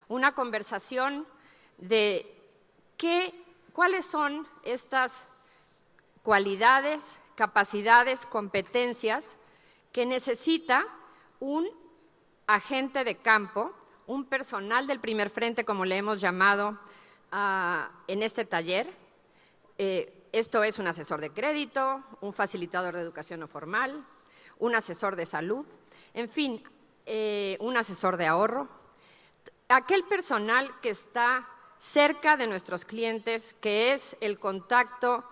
una conversación de cuáles son estas cualidades, capacidades, competencias que necesita un agente de campo, un personal del primer frente, como le hemos llamado en este taller. Esto es un asesor de crédito, un facilitador de educación no formal, un asesor de salud, en fin, un asesor de ahorro. Aquel personal que está cerca de nuestros clientes, que es el contacto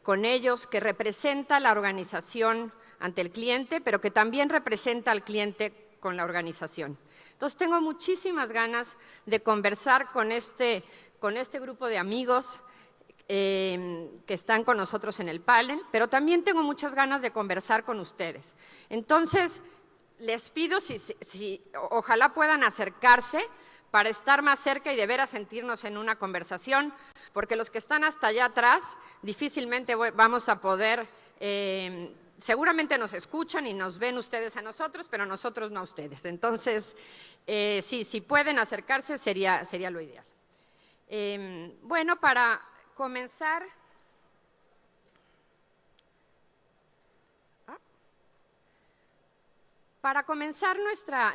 con ellos, que representa la organización ante el cliente, pero que también representa al cliente con la organización. Entonces, tengo muchísimas ganas de conversar con este grupo de amigos que están con nosotros en el panel, pero también tengo muchas ganas de conversar con ustedes. Entonces, les pido ojalá puedan acercarse para estar más cerca y de veras sentirnos en una conversación, porque los que están hasta allá atrás difícilmente vamos a poder, seguramente nos escuchan y nos ven ustedes a nosotros, pero nosotros no a ustedes. Entonces, si pueden acercarse sería lo ideal. Bueno, para comenzar,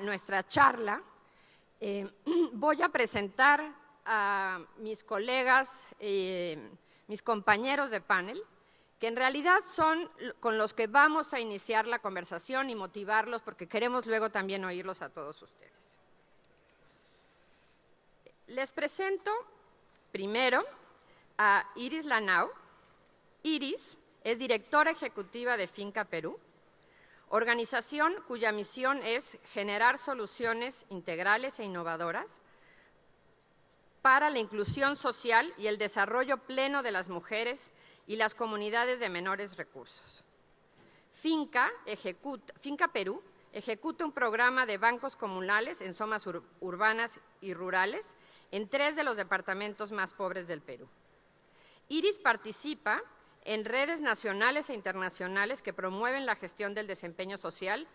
nuestra charla, voy a presentar a mis colegas, mis compañeros de panel, que en realidad son con los que vamos a iniciar la conversación y motivarlos, porque queremos luego también oírlos a todos ustedes. Les presento primero a Iris Lanao. Iris es directora ejecutiva de Finca Perú, organización cuya misión es generar soluciones integrales e innovadoras para la inclusión social y el desarrollo pleno de las mujeres y las comunidades de menores recursos. Finca Perú ejecuta un programa de bancos comunales en zonas urbanas y rurales en 3 de los departamentos más pobres del Perú. Iris participa en redes nacionales e internacionales que promueven la gestión del desempeño social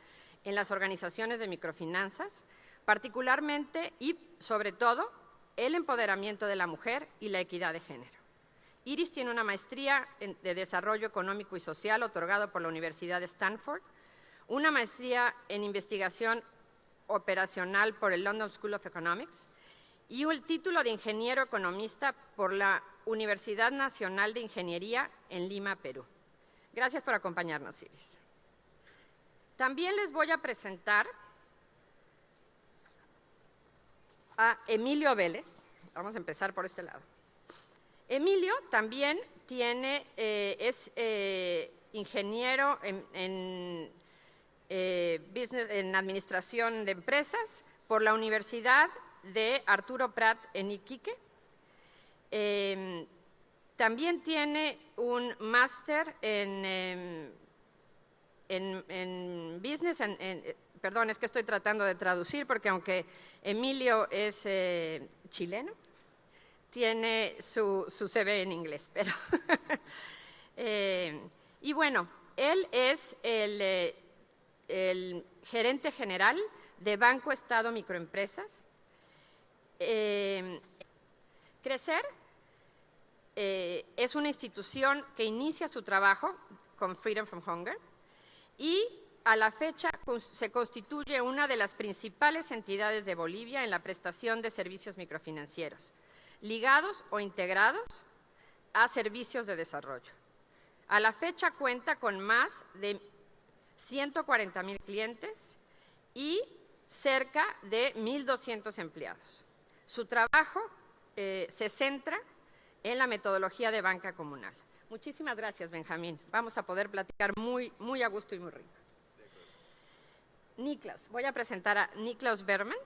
en las organizaciones de microfinanzas, particularmente y sobre todo el empoderamiento de la mujer y la equidad de género. Iris tiene una maestría de desarrollo económico y social otorgado por la Universidad de Stanford, una maestría en investigación operacional por el London School of Economics y el título de ingeniero economista por la Universidad Nacional de Ingeniería en Lima, Perú. Gracias por acompañarnos, Iris. También les voy a presentar a Emilio Vélez. Vamos a empezar por este lado. Emilio también es ingeniero en administración de empresas por la Universidad de Arturo Prat en Iquique. También tiene un máster en business, perdón, es que estoy tratando de traducir porque aunque Emilio es chileno, tiene su CV en inglés, pero y bueno, él es el gerente general de Banco Estado Microempresas. Crecer es una institución que inicia su trabajo con Freedom from Hunger y a la fecha se constituye una de las principales entidades de Bolivia en la prestación de servicios microfinancieros, ligados o integrados a servicios de desarrollo. A la fecha cuenta con más de 140,000 clientes y cerca de 1,200 empleados. Su trabajo se centra en la metodología de banca comunal. Muchísimas gracias, Benjamín. Vamos a poder platicar muy a gusto y muy rico. Niklaus, voy a presentar a Niklaus Berman.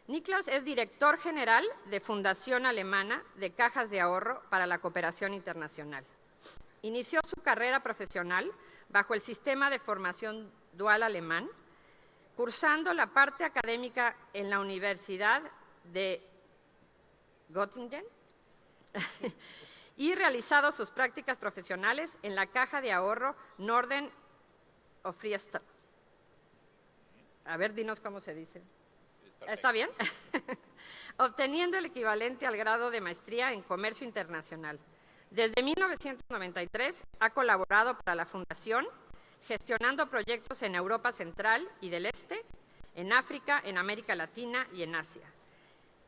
Niklaus es director general de Fundación Alemana de Cajas de Ahorro para la Cooperación Internacional. Inició su carrera profesional bajo el sistema de formación dual alemán, cursando la parte académica en la Universidad de Göttingen y realizado sus prácticas profesionales en la Caja de Ahorro Norden of Friesland. A ver, dinos cómo se dice. ¿Está bien? Obteniendo el equivalente al grado de maestría en Comercio Internacional. Desde 1993 ha colaborado para la Fundación, gestionando proyectos en Europa Central y del Este, en África, en América Latina y en Asia,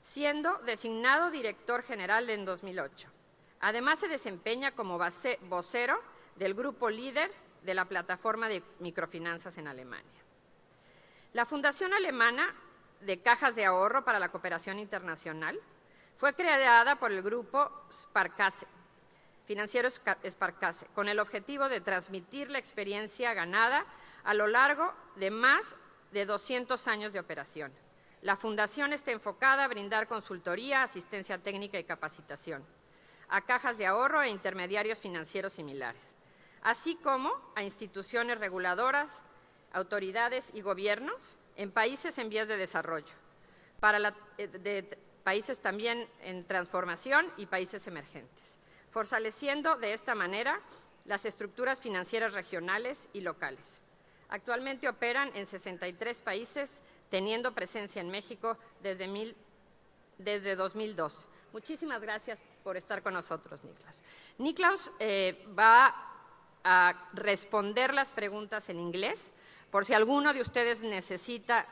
siendo designado director general en 2008. Además, se desempeña como vocero del grupo líder de la plataforma de microfinanzas en Alemania. La Fundación Alemana de Cajas de Ahorro para la Cooperación Internacional fue creada por el grupo Sparkasse, financiero Sparkasse, con el objetivo de transmitir la experiencia ganada a lo largo de más de 200 años de operación. La Fundación está enfocada a brindar consultoría, asistencia técnica y capacitación a cajas de ahorro e intermediarios financieros similares, así como a instituciones reguladoras, autoridades y gobiernos en países en vías de desarrollo, de países también en transformación y países emergentes, fortaleciendo de esta manera las estructuras financieras regionales y locales. Actualmente operan en 63 países, teniendo presencia en México desde 2002. Muchísimas gracias por estar con nosotros, Niklaus. Niklaus va a responder las preguntas en inglés, por si alguno de ustedes necesita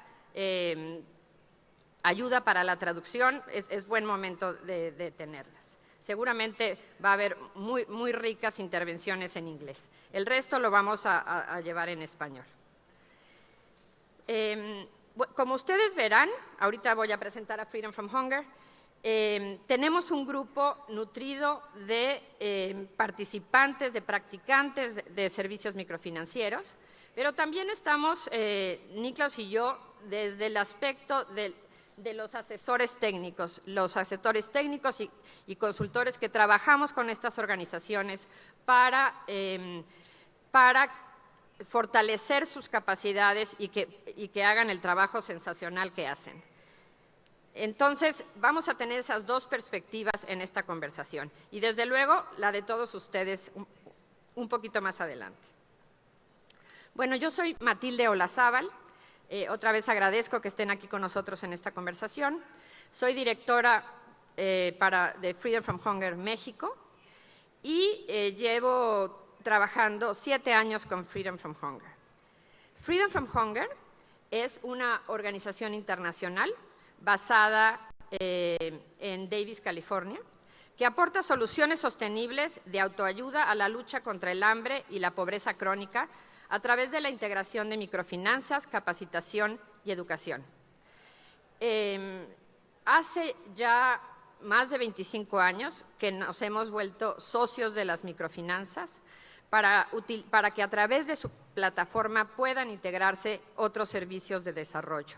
ayuda para la traducción, es buen momento de tenerlas. Seguramente va a haber muy ricas intervenciones en inglés. El resto lo vamos a llevar en español. Como ustedes verán, ahorita voy a presentar a Freedom from Hunger. Tenemos un grupo nutrido de participantes, de practicantes de servicios microfinancieros, pero también estamos, Niklaus y yo, desde el aspecto de los asesores técnicos, y consultores que trabajamos con estas organizaciones para fortalecer sus capacidades y que hagan el trabajo sensacional que hacen. Entonces, vamos a tener esas dos perspectivas en esta conversación y, desde luego, la de todos ustedes un poquito más adelante. Bueno, yo soy Matilde Olazábal. Otra vez agradezco que estén aquí con nosotros en esta conversación. Soy directora de Freedom from Hunger México y llevo trabajando 7 años con Freedom from Hunger. Freedom from Hunger es una organización internacional basada en Davis, California, que aporta soluciones sostenibles de autoayuda a la lucha contra el hambre y la pobreza crónica a través de la integración de microfinanzas, capacitación y educación. Hace ya más de 25 años que nos hemos vuelto socios de las microfinanzas para que a través de su plataforma puedan integrarse otros servicios de desarrollo.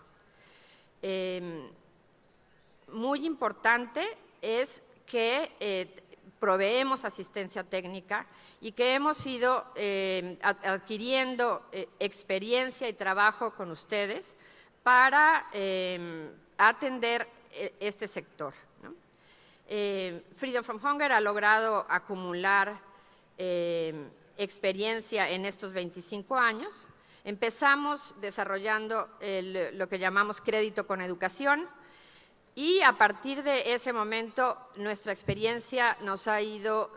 Muy importante es que proveemos asistencia técnica y que hemos ido adquiriendo experiencia y trabajo con ustedes para atender este sector, ¿no? Freedom from Hunger ha logrado acumular experiencia en estos 25 años. Empezamos desarrollando lo que llamamos crédito con educación y a partir de ese momento nuestra experiencia nos ha ido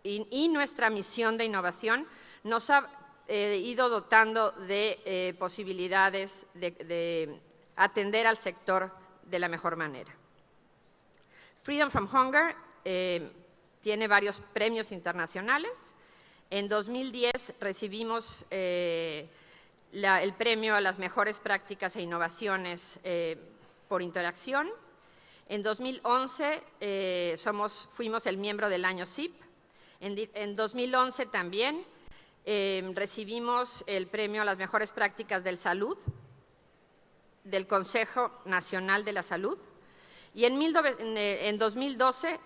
y nuestra misión de innovación nos ha ido dotando de posibilidades de atender al sector de la mejor manera. Freedom from Hunger tiene varios premios internacionales. En 2010 recibimos el premio a las mejores prácticas e innovaciones por interacción. En 2011 fuimos el miembro del año CIP. En 2011 también recibimos el premio a las mejores prácticas de salud del Consejo Nacional de la Salud. Y en 2012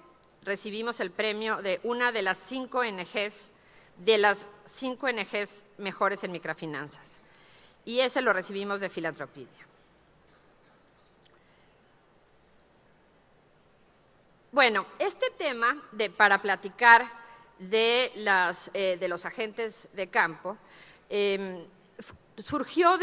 recibimos el premio de una de las 5 ONGs, mejores en microfinanzas. Y ese lo recibimos de Filantropedia. Bueno, este tema para platicar de los agentes de campo surgió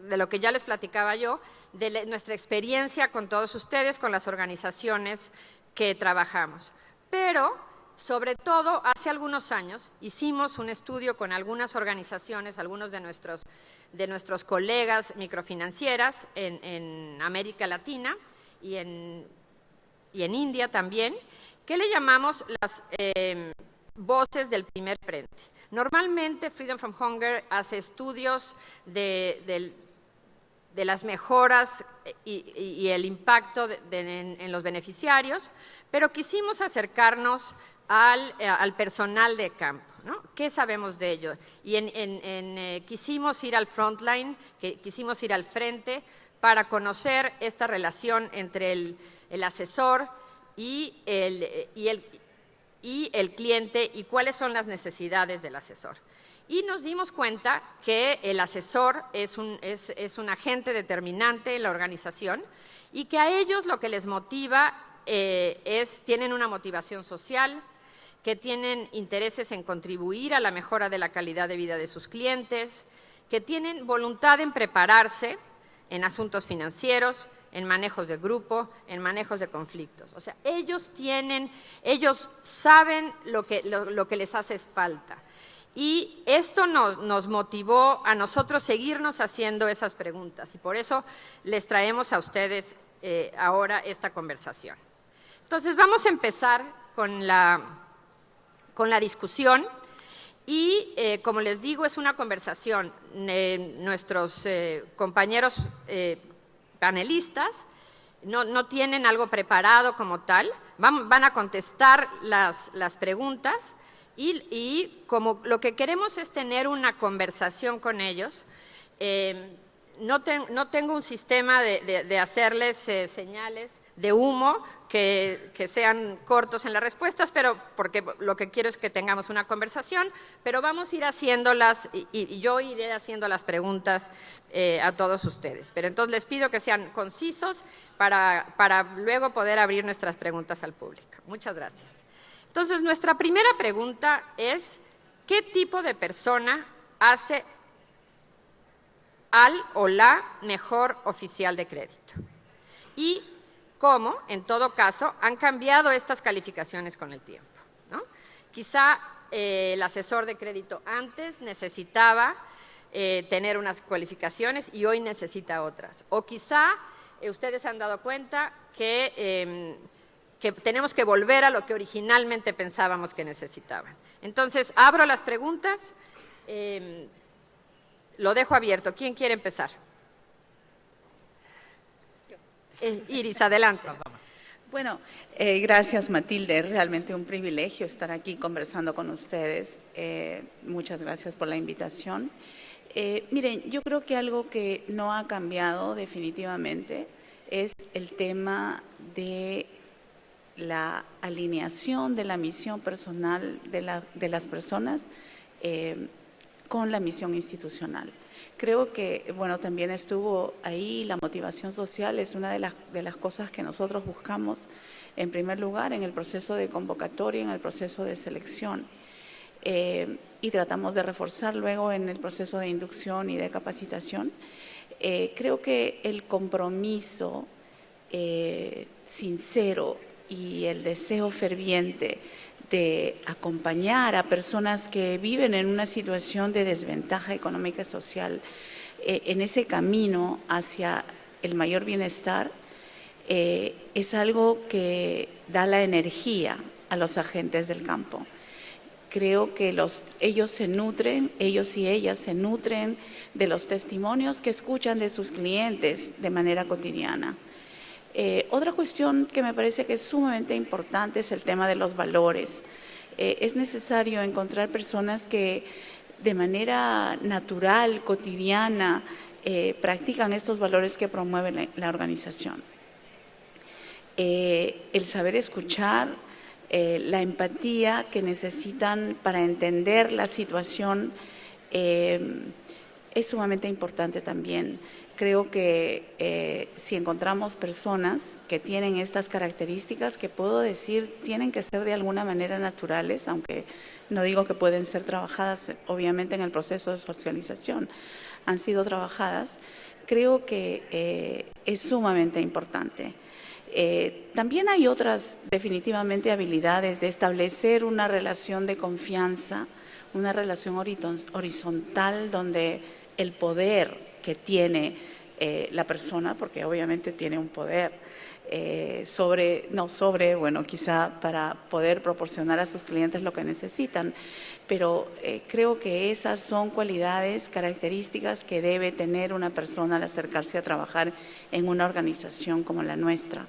de lo que ya les platicaba yo, de nuestra experiencia con todos ustedes, con las organizaciones que trabajamos. Pero, sobre todo, hace algunos años hicimos un estudio con algunas organizaciones, algunos de nuestros colegas microfinancieras en América Latina y en India también, que le llamamos las voces del primer frente. Normalmente Freedom from Hunger hace estudios de las mejoras y el impacto en los beneficiarios, pero quisimos acercarnos al personal de campo, ¿no? ¿Qué sabemos de ello? Y quisimos ir al frontline, quisimos ir al frente para conocer esta relación entre el asesor y el cliente y cuáles son las necesidades del asesor. Y nos dimos cuenta que el asesor es un agente determinante en la organización y que a ellos lo que les motiva tienen una motivación social, que tienen intereses en contribuir a la mejora de la calidad de vida de sus clientes, que tienen voluntad en prepararse en asuntos financieros, en manejos de grupo, en manejos de conflictos. O sea, ellos saben lo que les hace falta. Y esto nos motivó a nosotros seguirnos haciendo esas preguntas y por eso les traemos a ustedes ahora esta conversación. Entonces, vamos a empezar con la discusión y, como les digo, es una conversación. Nuestros compañeros panelistas no tienen algo preparado como tal, van a contestar las preguntas y como lo que queremos es tener una conversación con ellos, no tengo un sistema de hacerles señales de humo que sean cortos en las respuestas, pero porque lo que quiero es que tengamos una conversación, pero vamos a ir haciéndolas y yo iré haciendo las preguntas a todos ustedes. Pero entonces les pido que sean concisos para luego poder abrir nuestras preguntas al público. Muchas gracias. Entonces, nuestra primera pregunta es, ¿qué tipo de persona hace al o la mejor oficial de crédito? Y cómo, en todo caso, han cambiado estas calificaciones con el tiempo, ¿no? Quizá el asesor de crédito antes necesitaba tener unas cualificaciones y hoy necesita otras. O quizá ustedes se han dado cuenta que tenemos que volver a lo que originalmente pensábamos que necesitaban. Entonces, abro las preguntas, lo dejo abierto. ¿Quién quiere empezar? Iris, adelante. Bueno, gracias Matilde, es realmente un privilegio estar aquí conversando con ustedes. Muchas gracias por la invitación. Miren, yo creo que algo que no ha cambiado definitivamente es el tema de la alineación de la misión personal de las personas con la misión institucional. Creo que, bueno, también estuvo ahí la motivación social, es una de las cosas que nosotros buscamos en primer lugar en el proceso de convocatoria, en el proceso de selección y tratamos de reforzar luego en el proceso de inducción y de capacitación. Creo que el compromiso sincero y el deseo ferviente de acompañar a personas que viven en una situación de desventaja económica y social en ese camino hacia el mayor bienestar es algo que da la energía a los agentes del campo. Creo que ellos y ellas se nutren de los testimonios que escuchan de sus clientes de manera cotidiana. Otra cuestión que me parece que es sumamente importante es el tema de los valores. Es necesario encontrar personas que de manera natural, cotidiana, practican estos valores que promueve la organización. El saber escuchar, la empatía que necesitan para entender la situación es sumamente importante también. Creo que si encontramos personas que tienen estas características, que puedo decir tienen que ser de alguna manera naturales, aunque no digo que pueden ser trabajadas obviamente en el proceso de socialización. han sido trabajadas, creo que es sumamente importante. También hay otras definitivamente habilidades de establecer una relación de confianza, una relación horizontal donde el poder que tiene la persona, porque obviamente tiene un poder bueno, quizá para poder proporcionar a sus clientes lo que necesitan, pero creo que esas son cualidades, características que debe tener una persona al acercarse a trabajar en una organización como la nuestra.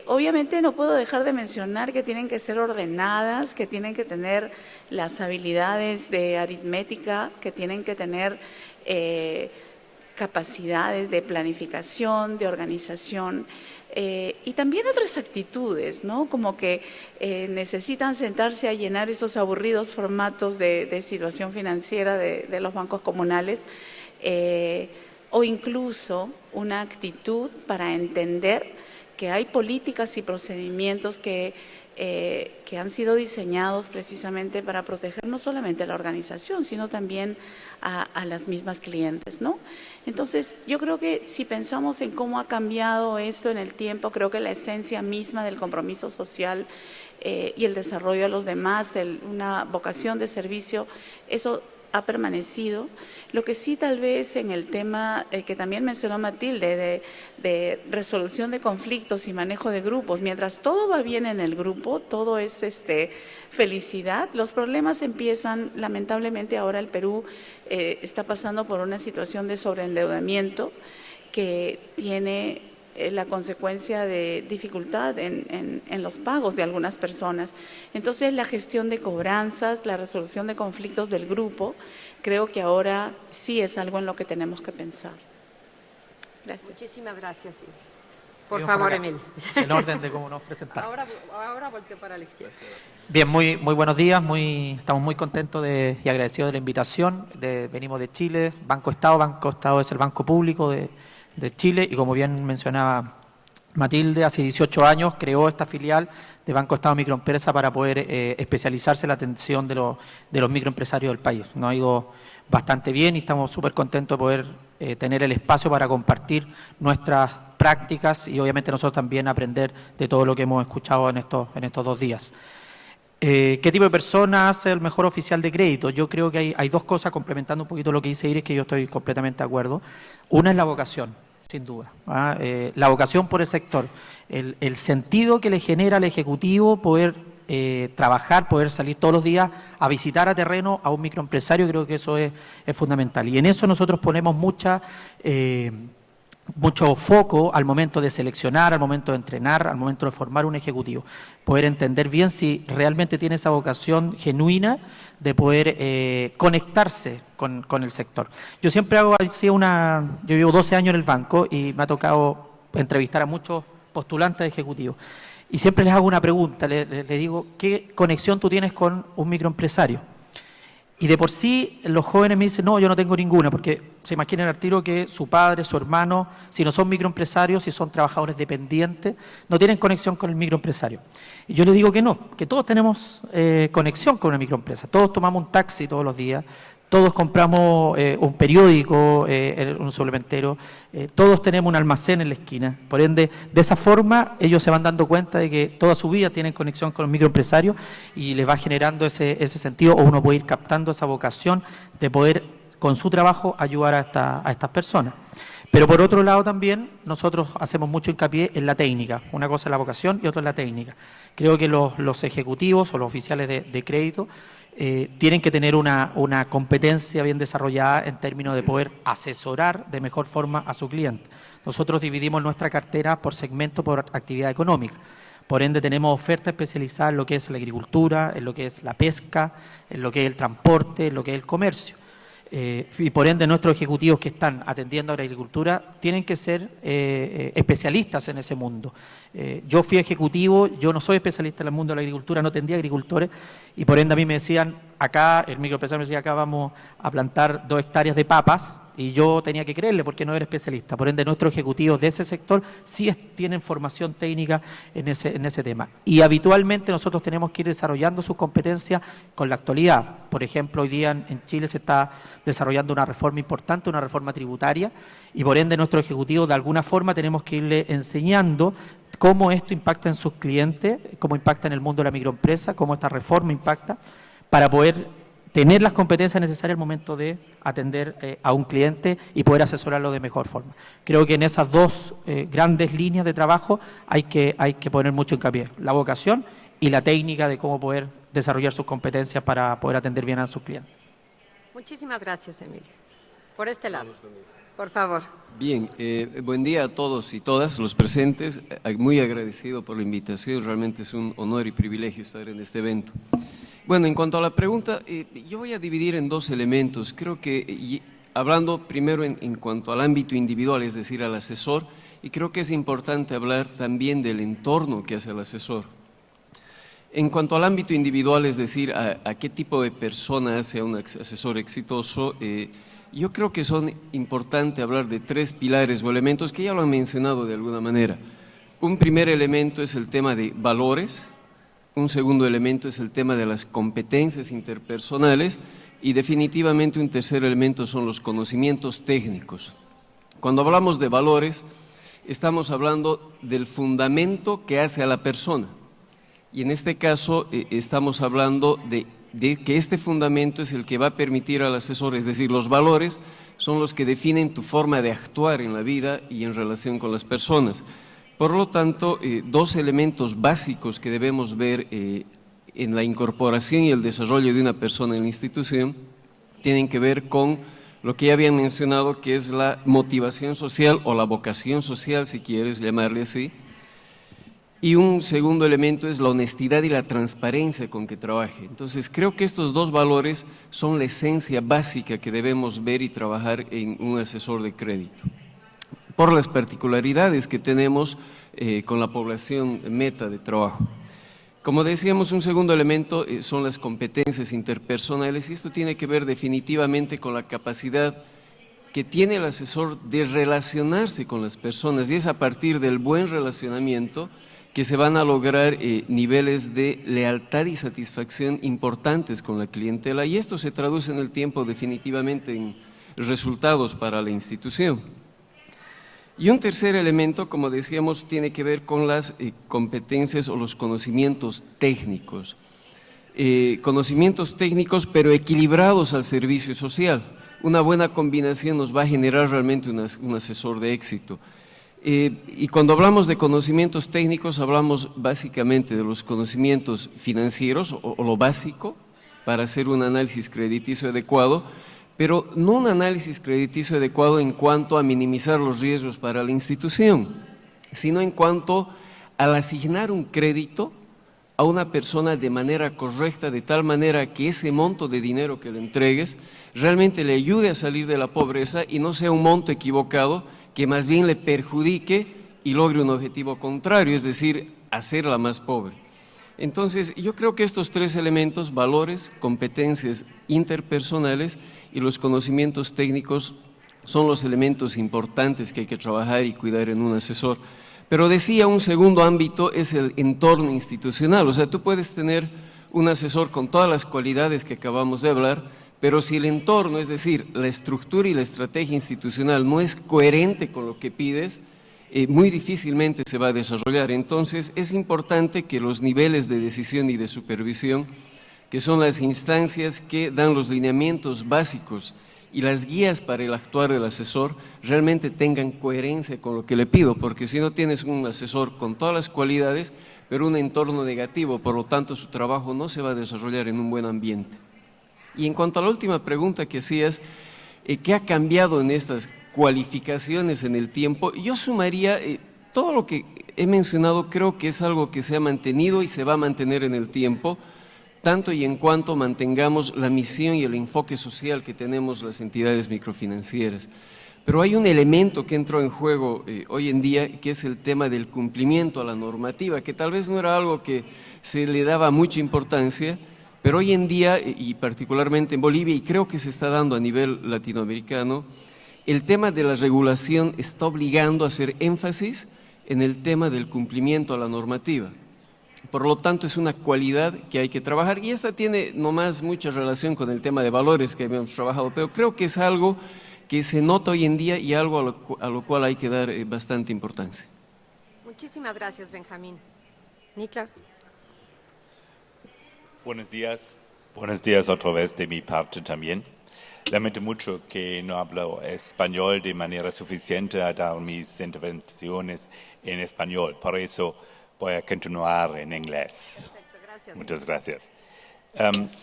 Obviamente no puedo dejar de mencionar que tienen que ser ordenadas, que tienen que tener las habilidades de aritmética, que tienen que tener capacidades de planificación, de organización y también otras actitudes, ¿no? Como que necesitan sentarse a llenar esos aburridos formatos de situación financiera de los bancos comunales o incluso una actitud para entender que hay políticas y procedimientos que han sido diseñados precisamente para proteger no solamente a la organización, sino también a las mismas clientes, ¿no? Entonces, yo creo que si pensamos en cómo ha cambiado esto en el tiempo, creo que la esencia misma del compromiso social y el desarrollo a los demás, una vocación de servicio, eso ha permanecido. Lo que sí tal vez en el tema que también mencionó Matilde de resolución de conflictos y manejo de grupos, mientras todo va bien en el grupo, todo es felicidad, los problemas empiezan, lamentablemente ahora el Perú está pasando por una situación de sobreendeudamiento que tiene la consecuencia de dificultad en los pagos de algunas personas. Entonces, la gestión de cobranzas, la resolución de conflictos del grupo, creo que ahora sí es algo en lo que tenemos que pensar. Gracias. Muchísimas gracias, Iris. Por favor, Emil. En orden de cómo nos presentamos. Ahora volteo para la izquierda. Bien, muy buenos días. Estamos muy contentos y agradecidos de la invitación. Venimos de Chile, Banco Estado es el banco público de Chile y como bien mencionaba Matilde, hace 18 años creó esta filial de Banco Estado Microempresa para poder especializarse en la atención de los microempresarios del país. Nos ha ido bastante bien y estamos súper contentos de poder tener el espacio para compartir nuestras prácticas y obviamente nosotros también aprender de todo lo que hemos escuchado en estos 2 días. ¿Qué tipo de persona hace el mejor oficial de crédito? Yo creo que hay dos cosas, complementando un poquito lo que dice Iris, que yo estoy completamente de acuerdo. Una es la vocación, sin duda. La vocación por el sector, el sentido que le genera al Ejecutivo poder trabajar, poder salir todos los días a visitar a terreno a un microempresario, creo que eso es fundamental. Y en eso nosotros ponemos mucho foco al momento de seleccionar, al momento de entrenar, al momento de formar un ejecutivo. Poder entender bien si realmente tiene esa vocación genuina de poder conectarse con el sector. Yo siempre yo llevo 12 años en el banco y me ha tocado entrevistar a muchos postulantes de ejecutivos. Y siempre les hago una pregunta, les digo, ¿qué conexión tú tienes con un microempresario? Y de por sí los jóvenes me dicen, no, yo no tengo ninguna, porque se imaginan al tiro que su padre, su hermano, si no son microempresarios, si son trabajadores dependientes, no tienen conexión con el microempresario. Y yo les digo que no, que todos tenemos conexión con una microempresa, todos tomamos un taxi todos los días, todos compramos un periódico, un suplementero, todos tenemos un almacén en la esquina. Por ende, de esa forma ellos se van dando cuenta de que toda su vida tienen conexión con los microempresarios y les va generando ese sentido, o uno puede ir captando esa vocación de poder, con su trabajo, ayudar a estas personas. Pero por otro lado también nosotros hacemos mucho hincapié en la técnica. Una cosa es la vocación y otra es la técnica. Creo que los ejecutivos o los oficiales de crédito tienen que tener una competencia bien desarrollada en términos de poder asesorar de mejor forma a su cliente. Nosotros dividimos nuestra cartera por segmento, por actividad económica. Por ende, tenemos ofertas especializadas en lo que es la agricultura, en lo que es la pesca, en lo que es el transporte, en lo que es el comercio. Y por ende, nuestros ejecutivos que están atendiendo a la agricultura tienen que ser especialistas en ese mundo. Yo fui ejecutivo, yo no soy especialista en el mundo de la agricultura, no atendía agricultores, y por ende a mí me decían, acá, el microempresario me decía, acá vamos a plantar 2 hectáreas de papas, y yo tenía que creerle porque no era especialista. Por ende, nuestros ejecutivos de ese sector sí tienen formación técnica en ese tema. Y habitualmente nosotros tenemos que ir desarrollando sus competencias con la actualidad. Por ejemplo, hoy día en Chile se está desarrollando una reforma importante, una reforma tributaria, y por ende nuestros ejecutivos de alguna forma tenemos que irle enseñando cómo esto impacta en sus clientes, cómo impacta en el mundo de la microempresa, cómo esta reforma impacta, para poder tener las competencias necesarias al momento de atender a un cliente y poder asesorarlo de mejor forma. Creo que en esas dos grandes líneas de trabajo hay que poner mucho hincapié, la vocación y la técnica de cómo poder desarrollar sus competencias para poder atender bien a sus clientes. Muchísimas gracias, Emilio. Por este lado, por favor. Bien, buen día a todos y todas los presentes. Muy agradecido por la invitación, realmente es un honor y privilegio estar en este evento. Bueno, en cuanto a la pregunta, yo voy a dividir en dos elementos. Creo que hablando primero en cuanto al ámbito individual, es decir, al asesor, y creo que es importante hablar también del entorno que hace el asesor. En cuanto al ámbito individual, es decir, a qué tipo de persona hace un asesor exitoso, yo creo que son importantes hablar de tres pilares o elementos que ya lo han mencionado de alguna manera. Un primer elemento es el tema de valores, un segundo elemento es el tema de las competencias interpersonales y definitivamente un tercer elemento son los conocimientos técnicos. Cuando hablamos de valores, estamos hablando del fundamento que hace a la persona y en este caso estamos hablando de que este fundamento es el que va a permitir al asesor, es decir, los valores son los que definen tu forma de actuar en la vida y en relación con las personas. Por lo tanto, dos elementos básicos que debemos ver en la incorporación y el desarrollo de una persona en la institución tienen que ver con lo que ya habían mencionado, que es la motivación social o la vocación social, si quieres llamarle así. Y un segundo elemento es la honestidad y la transparencia con que trabaje. Entonces, creo que estos dos valores son la esencia básica que debemos ver y trabajar en un asesor de crédito, por las particularidades que tenemos con la población meta de trabajo. Como decíamos, un segundo elemento son las competencias interpersonales y esto tiene que ver definitivamente con la capacidad que tiene el asesor de relacionarse con las personas y es a partir del buen relacionamiento que se van a lograr niveles de lealtad y satisfacción importantes con la clientela y esto se traduce en el tiempo definitivamente en resultados para la institución. Y un tercer elemento, como decíamos, tiene que ver con las competencias o los conocimientos técnicos. Conocimientos técnicos pero equilibrados al servicio social. Una buena combinación nos va a generar realmente un asesor de éxito. Y cuando hablamos de conocimientos técnicos hablamos básicamente de los conocimientos financieros o lo básico para hacer un análisis crediticio adecuado, pero no un análisis crediticio adecuado en cuanto a minimizar los riesgos para la institución, sino en cuanto al asignar un crédito a una persona de manera correcta, de tal manera que ese monto de dinero que le entregues realmente le ayude a salir de la pobreza y no sea un monto equivocado que más bien le perjudique y logre un objetivo contrario, es decir, hacerla más pobre. Entonces, yo creo que estos tres elementos, valores, competencias interpersonales y los conocimientos técnicos son los elementos importantes que hay que trabajar y cuidar en un asesor. Pero decía, un segundo ámbito es el entorno institucional, o sea, tú puedes tener un asesor con todas las cualidades que acabamos de hablar, pero si el entorno, es decir, la estructura y la estrategia institucional no es coherente con lo que pides, muy difícilmente se va a desarrollar. Entonces, es importante que los niveles de decisión y de supervisión, que son las instancias que dan los lineamientos básicos y las guías para el actuar del asesor, realmente tengan coherencia con lo que le pido, porque si no tienes un asesor con todas las cualidades, pero un entorno negativo, por lo tanto su trabajo no se va a desarrollar en un buen ambiente. Y en cuanto a la última pregunta que hacías, ¿qué ha cambiado en estas cualificaciones en el tiempo? Yo sumaría, todo lo que he mencionado creo que es algo que se ha mantenido y se va a mantener en el tiempo, tanto y en cuanto mantengamos la misión y el enfoque social que tenemos las entidades microfinancieras. Pero hay un elemento que entró en juego hoy en día, que es el tema del cumplimiento a la normativa, que tal vez no era algo que se le daba mucha importancia, pero hoy en día, y particularmente en Bolivia, y creo que se está dando a nivel latinoamericano, el tema de la regulación está obligando a hacer énfasis en el tema del cumplimiento a la normativa. Por lo tanto, es una cualidad que hay que trabajar y esta tiene nomás mucha relación con el tema de valores que habíamos trabajado, pero creo que es algo que se nota hoy en día y algo a lo cual hay que dar bastante importancia. Muchísimas gracias, Benjamín. Niklas. Buenos días otra vez de mi parte también. Lamento mucho que no hablo español de manera suficiente a dar mis intervenciones en español, por eso voy a continuar en inglés. Perfecto, gracias. Muchas gracias.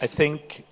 I think,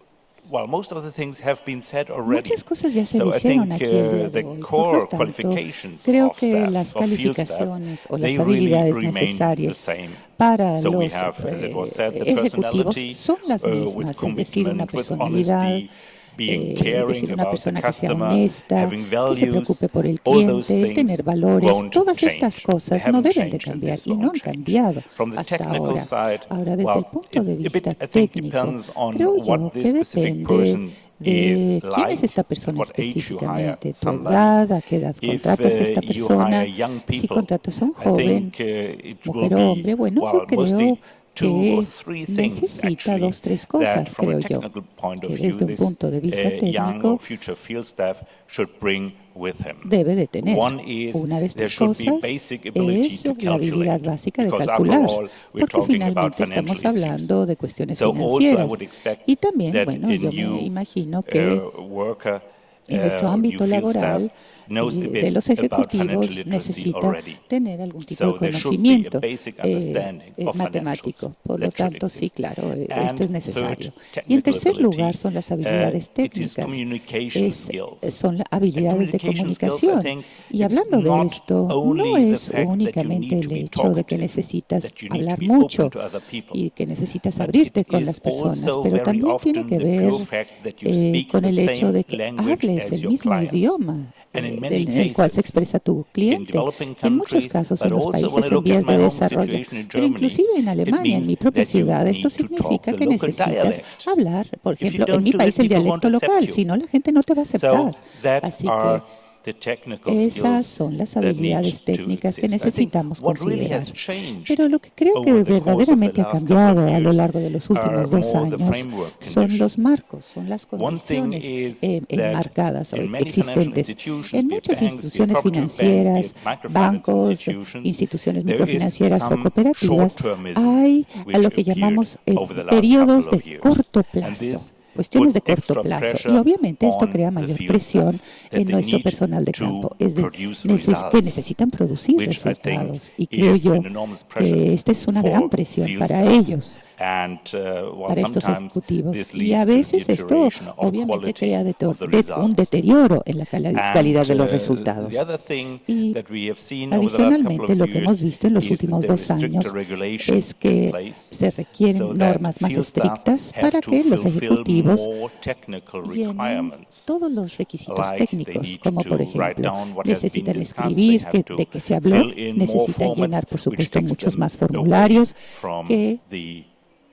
well, most of the things have been said already. Muchas cosas ya se So I dijeron think aquí el día de the hoy. Por core lo tanto, qualifications creo of que staff, las of field staff, calificaciones o they las habilidades really remain the necesarias same. para So we los have, as it was said, the ejecutivos personality, son las with mismas, es decir, una commitment, with personalidad, honesty, being es caring decir, una about the persona que sea customer, honesta, having que se values, preocupe por el all those cliente, es tener things valores. won't Todas change. estas They cosas no haven't deben de changed and cambiar this y no won't han change. cambiado From the hasta technical ahora. side, Ahora, desde well, el punto de a bit, vista I think, técnico, depends on creo what yo this que specific depende person de is quién es esta like, persona what age you hire específicamente, tu somebody. edad, a qué edad If contratas a esta you persona, hire young si people, contratas a un I joven, think it will mujer o be, hombre, bueno, yo well, creo mostly two or que three things necesita actually dos, tres that cosas, from a creo yo, technical point of que view desde un this punto de vista young técnico or future field staff should bring with him. debe de tener. One is Una de there estas should be cosas basic ability es to la habilidad calculate, básica de because calcular, after all we're porque talking about finalmente estamos financial issues. hablando de cuestiones So also I financieras. would expect Y también, that bueno, a yo me new imagino que worker en nuestro ámbito new field laboral staff knows a de bit los about ejecutivos financial literacy necesita already. tener algún tipo So de there should be a conocimiento basic understanding of matemático. financials Por lo that should tanto, sí, exist. claro, esto And es necesario. third, Y en technical tercer ability, lugar son las habilidades it is técnicas, communication skills. son habilidades de communication skills, I comunicación. think, Y it's hablando de not esto, only no the es fact that you únicamente need to el be hecho de que talkative, necesitas that you need to hablar be mucho open to other people, y que necesitas but abrirte it con is las personas, also pero very también tiene often que the ver pure fact that you speak con the el hecho same de que language hables as el your mismo clients. idioma And in many en el cual se cases, expresa tu in cliente. developing En muchos countries, casos but en los also países when I en look at vías my de home desarrollo, situation in pero Germany, inclusive en it Alemania, en mi means propia that you ciudad, esto need to talk significa the que local necesitas dialect. hablar, por If you ejemplo, en don't mi do país it, el people won't dialecto accept local, you. si no la gente no te va a So aceptar. that Así are que the technical esas skills son las that need habilidades to técnicas que exist. I think necesitamos what really considerar. has changed Pero lo que creo que over the course of the verdaderamente ha last couple cambiado of a lo years largo de los are últimos 2 more the años framework son los conditions. marcos, son las One thing condiciones is enmarcadas o that in many financial existentes. institutions, En be it muchas banks, be it instituciones cooperative banks, be financieras, it microfinance bancos, institutions, instituciones there is microfinancieras o some cooperativas, short-termism hay which a lo que appeared llamamos over the last periodos couple de of years. corto And plazo. this Cuestiones de puts corto extra plazo. pressure Y obviamente esto on crea the mayor field presión staff that en they nuestro need personal de to campo. Es produce que results, necesitan producir which I think resultados. Y creo is yo an enormous pressure que esta es una for gran presión field para staff. ellos, And well, para estos sometimes ejecutivos. this Y a leads to veces esto deterioration of obviamente quality crea of the un results. deterioro en la calidad de los And, resultados. the other thing Y that we have seen over the last couple adicionalmente, of lo que hemos years visto en los is últimos that there 2 is stricter años regulation es que in place se requieren so that normas más field staff estrictas have para to que los fulfill ejecutivos more technical llenen requirements. todos los requisitos Like they técnicos, need como to por write ejemplo, down what has been necesitan discussed, escribir they have to de qué se habló, fill in more necesitan formats, llenar, por which supuesto, takes muchos them más away formularios from que the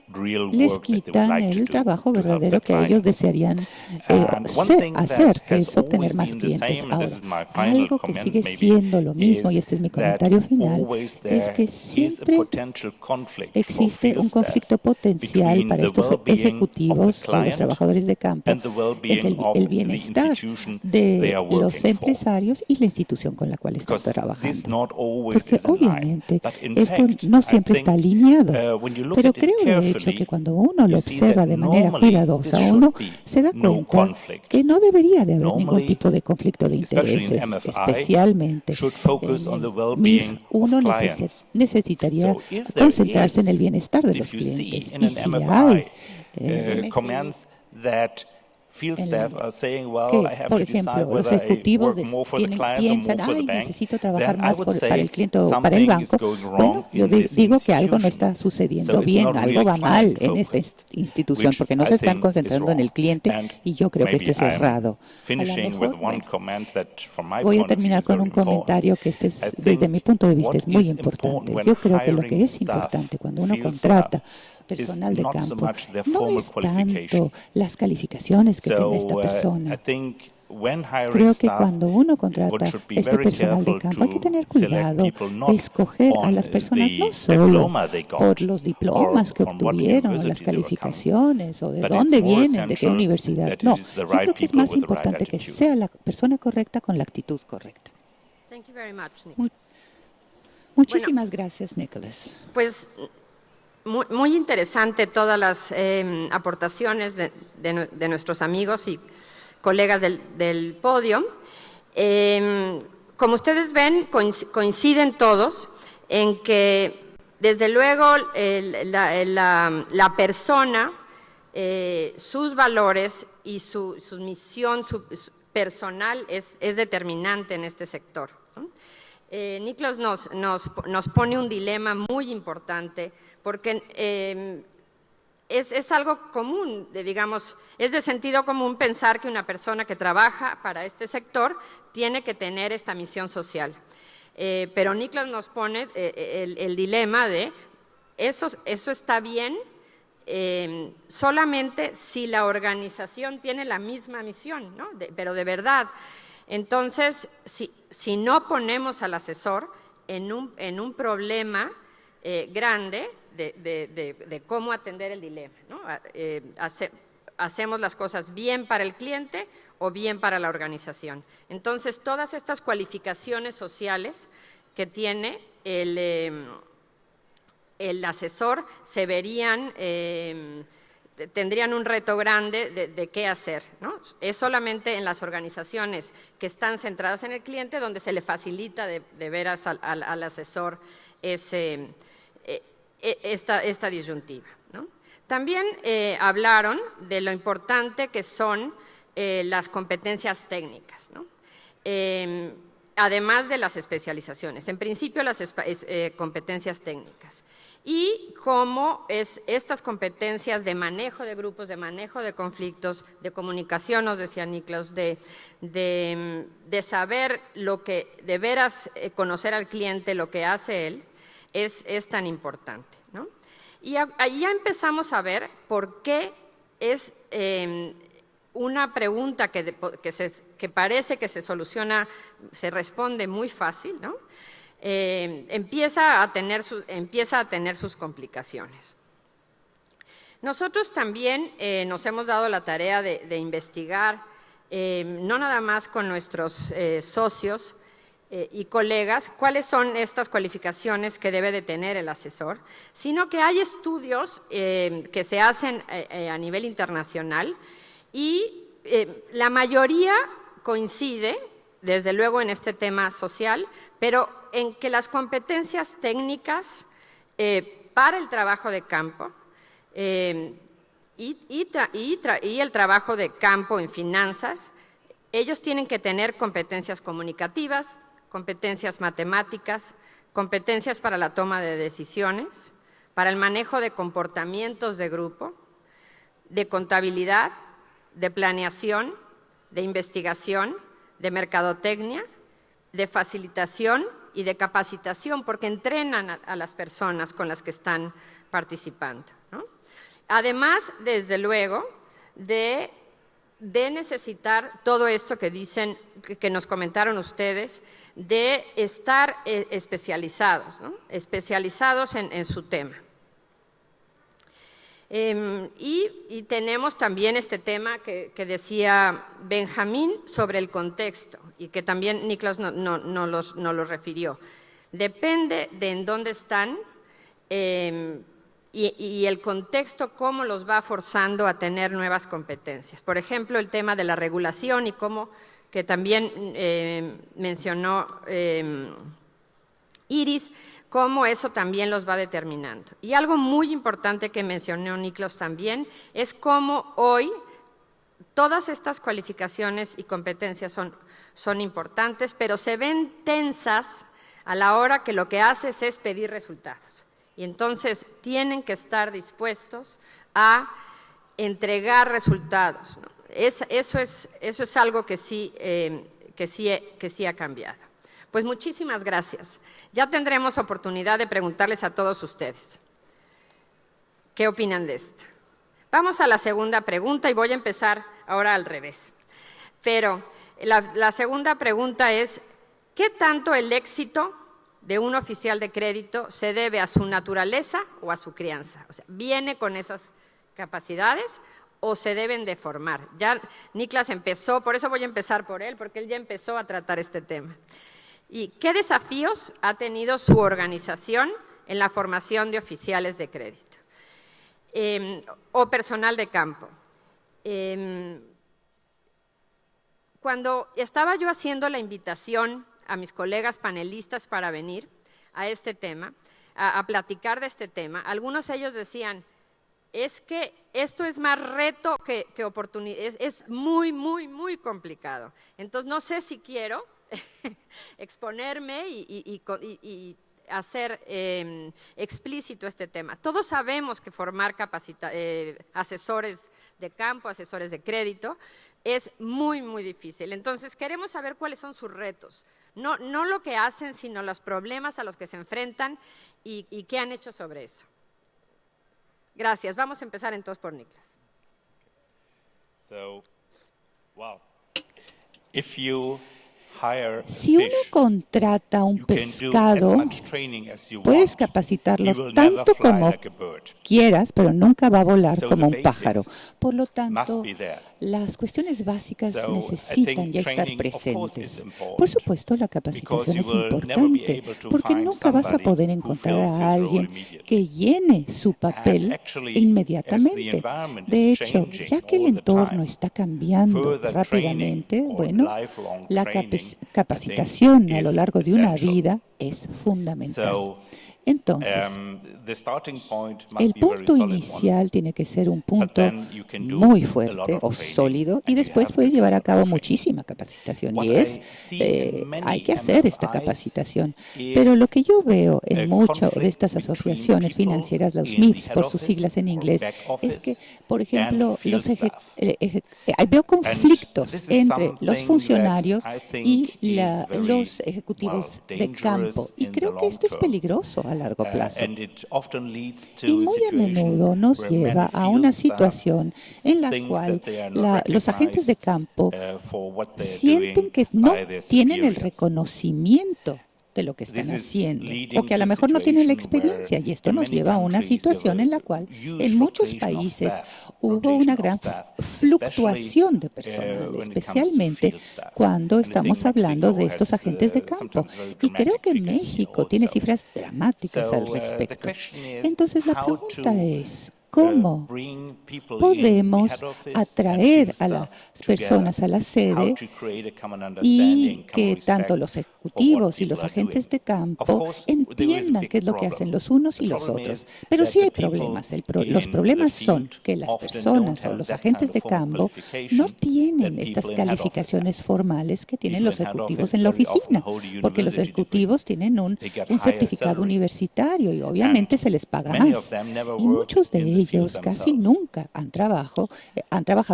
real les work that they would quitan like to el do trabajo to help verdadero their que ellos clients. desearían And one thing hacer, that que has es obtener always más been the clientes. same, and Ahora, this is my final algo que comment sigue maybe, siendo lo mismo, y is este es mi that comentario final, always es que there is a siempre potential conflict for existe field un staff conflicto potencial between para the estos well-being of ejecutivos the o los client trabajadores de campo and the well-being entre of el the bienestar institution they de are los working for. empresarios y la institución con la cual están Because this trabajando. not always Porque is in line. obviamente But in esto fact, no I siempre think, está alineado, when you look pero at it creo de hecho carefully, que cuando uno lo you see observa that de manera normally cuidadosa, this should uno be se da no cuenta conflict. que no debería de haber ningún Normally, tipo de conflicto de especially in intereses, MFI, especialmente should focus on the en well-being MIF. Uno of clients. necesitaría So if there concentrarse en el is, bienestar de if los you see clientes. in Y an si MFI hay en el MFI comments that field en staff la- are saying, well, que, I have por to decide ejemplo, los whether I ejecutivos work more for the clients or piensan, more for the ay, bank, necesito trabajar then I más would para el say cliente o para el something banco. is going Bueno, wrong yo in this digo que algo no institution. está sucediendo So it's bien, not algo really va mal en esta client-focused, institución, which porque no I se están think concentrando is en el wrong. cliente, And y yo creo que maybe esto es I'm errado. A lo finishing mejor, with one bueno, comment that from my voy a point of view terminar is con very un comentario important. que este I es, think desde mi punto de vista, what es muy is important importante. when Yo creo que lo que hiring es staff, importante cuando uno field contrata staff, personal de not so campo much their no formal es qualification. tanto las calificaciones que tenga esta So I persona. think when hiring Creo que staff, cuando uno one contrata should be este very personal de careful campo, hay que to tener select cuidado people de not escoger a on las personas the no solo diploma they got por los or diplomas que from what obtuvieron, o las university they were coming, calificaciones, o de but it's dónde more vienen, de qué essential universidad. that No, it is the yo right creo que es people más with the right importante que attitude. sea la persona correcta con la actitud correcta. Thank you very much, Nick. Muchísimas gracias, Nicholas. Pues muy interesante todas las aportaciones de nuestros amigos y colegas del podio. Como ustedes ven, coinciden todos en que, desde luego, la persona, sus valores y su misión personal es determinante en este sector, ¿no? Nicholas nos pone un dilema muy importante porque es algo común, digamos, es de sentido común pensar que una persona que trabaja para este sector tiene que tener esta misión social. Pero Nicholas nos pone el dilema de eso está bien solamente si la organización tiene la misma misión, ¿no? Pero de verdad. Entonces, si no ponemos al asesor en un problema grande de cómo atender el dilema, ¿no? Hacemos las cosas bien para el cliente o bien para la organización. Entonces, todas estas cualificaciones sociales que tiene el asesor se verían tendrían un reto grande de qué hacer, ¿no? Es solamente en las organizaciones que están centradas en el cliente donde se le facilita de veras al asesor esta disyuntiva, ¿no? También hablaron de lo importante que son las competencias técnicas, ¿no? Además de las especializaciones. En principio, las competencias técnicas. Y cómo estas competencias de manejo de grupos, de manejo de conflictos, de comunicación, nos decía Nicholas, de saber lo que, de veras conocer al cliente, lo que hace él, es tan importante, ¿no? Y ahí ya empezamos a ver por qué es una pregunta que parece que se soluciona, se responde muy fácil, ¿no? Empieza a tener sus complicaciones. Nosotros también nos hemos dado la tarea de investigar, no nada más con nuestros socios y colegas, cuáles son estas cualificaciones que debe de tener el asesor, sino que hay estudios que se hacen a nivel internacional y la mayoría coincide, desde luego, en este tema social, pero en que las competencias técnicas para el trabajo de campo y el trabajo de campo en finanzas, ellos tienen que tener competencias comunicativas, competencias matemáticas, competencias para la toma de decisiones, para el manejo de comportamientos de grupo, de contabilidad, de planeación, de investigación, de mercadotecnia, de facilitación y de capacitación, porque entrenan a las personas con las que están participando, ¿no? Además, desde luego, de necesitar todo esto que dicen, que nos comentaron ustedes, de estar especializados, ¿no? Especializados en su tema. Y tenemos también este tema que decía Benjamín sobre el contexto y que también Nicholas nos lo refirió. Depende de en dónde están y el contexto cómo los va forzando a tener nuevas competencias. Por ejemplo, el tema de la regulación y cómo, que también mencionó Iris, cómo eso también los va determinando. Y algo muy importante que mencionó Nicholas también es cómo hoy todas estas cualificaciones y competencias son importantes, pero se ven tensas a la hora que lo que haces es pedir resultados. Y entonces tienen que estar dispuestos a entregar resultados, ¿no? Eso es algo que sí ha cambiado. Pues muchísimas gracias. Ya tendremos oportunidad de preguntarles a todos ustedes qué opinan de esta. Vamos a la segunda pregunta y voy a empezar ahora al revés. Pero la segunda pregunta es, ¿qué tanto el éxito de un oficial de crédito se debe a su naturaleza o a su crianza? O sea, ¿viene con esas capacidades o se deben de formar? Ya Niklas empezó, por eso voy a empezar por él, porque él ya empezó a tratar este tema. ¿Y qué desafíos ha tenido su organización en la formación de oficiales de crédito o personal de campo? Cuando estaba yo haciendo la invitación a mis colegas panelistas para venir a este tema, a platicar de este tema, algunos de ellos decían, es que esto es más reto que oportunidad, es muy, muy, muy complicado. Entonces, no sé si quiero exponerme y hacer explícito este tema. Todos sabemos que formar asesores de campo, asesores de crédito, es muy, muy difícil. Entonces, queremos saber cuáles son sus retos. No lo que hacen, sino los problemas a los que se enfrentan y qué han hecho sobre eso. Gracias. Vamos a empezar entonces por Niklas. So, wow. If you hire a Si uno fish, contrata un you can do as pescado, much training as you puedes want. capacitarlo He will never tanto fly como like a bird. quieras, pero nunca va a volar So como the un pájaro. basics Por lo must tanto, be there. las cuestiones básicas So, I necesitan think ya estar training, of course, presentes. is important, Por supuesto, la because capacitación you es will never be importante, able to porque find nunca vas a somebody poder who encontrar fills his a role alguien immediately. que llene su papel actually, as the inmediatamente. environment De is hecho, changing ya que el all the entorno time, está cambiando further rápidamente, training or bueno, lifelong la training, capacitación I think, a lo is largo de una essential. vida es fundamental. So, Entonces, the starting point must el be a very punto solid one. inicial tiene que ser un But punto then you can do muy a lot fuerte of o training, sólido y and you después have to puedes do llevar a a lot of cabo training. muchísima capacitación What y I see in many hay que hacer esta MFIs capacitación. is Pero lo que yo veo a en muchas de conflict estas between asociaciones people financieras, los in the MIFs head por sus office siglas en or inglés, back es que, office por ejemplo, and field staff. veo conflictos this is entre something los funcionarios that I think y is very, los ejecutivos well, de campo. dangerous Y in creo the que long esto es term. peligroso a largo plazo. And it often leads to Y muy a menudo nos where lleva many a una field staff situación en la think cual that they are not los agentes de recognized, campo for what they're sienten doing que no by their tienen el superiors. reconocimiento de lo que están This is haciendo, leading o que a lo to a mejor no tienen la situation where experiencia, y esto in nos many lleva a una countries situación en la cual huge en muchos fluctuation of países staff, hubo una rotation of gran staff, fluctuación de especially, personal, when it comes to especialmente field staff. cuando And I think estamos hablando Mexico de estos has, agentes de campo. sometimes very Y creo dramatic que figures here México tiene also. cifras dramáticas al The respecto. question is Entonces la how pregunta to, es, ¿cómo bring people in podemos the head office atraer and a field las staff personas a la together? sede How to create a common y understanding, que common tanto respect los for what ejecutivos y los people are agentes doing? de Of campo course, there is a entiendan big qué es lo que problem. hacen los unos y The los problem otros. is Pero that sí hay the people problemas. Los in the problemas son field que las often personas don't o have los that agentes kind de of formal campo qualification no tienen that estas people in head office calificaciones have. formales que tienen People los in head ejecutivos office en la very often oficina, hold a porque los university ejecutivos tienen un They get higher certificado salaries. universitario y obviamente And se les paga many of más. them never Y muchos de worked in the field ellos casi themselves. nunca han trabajado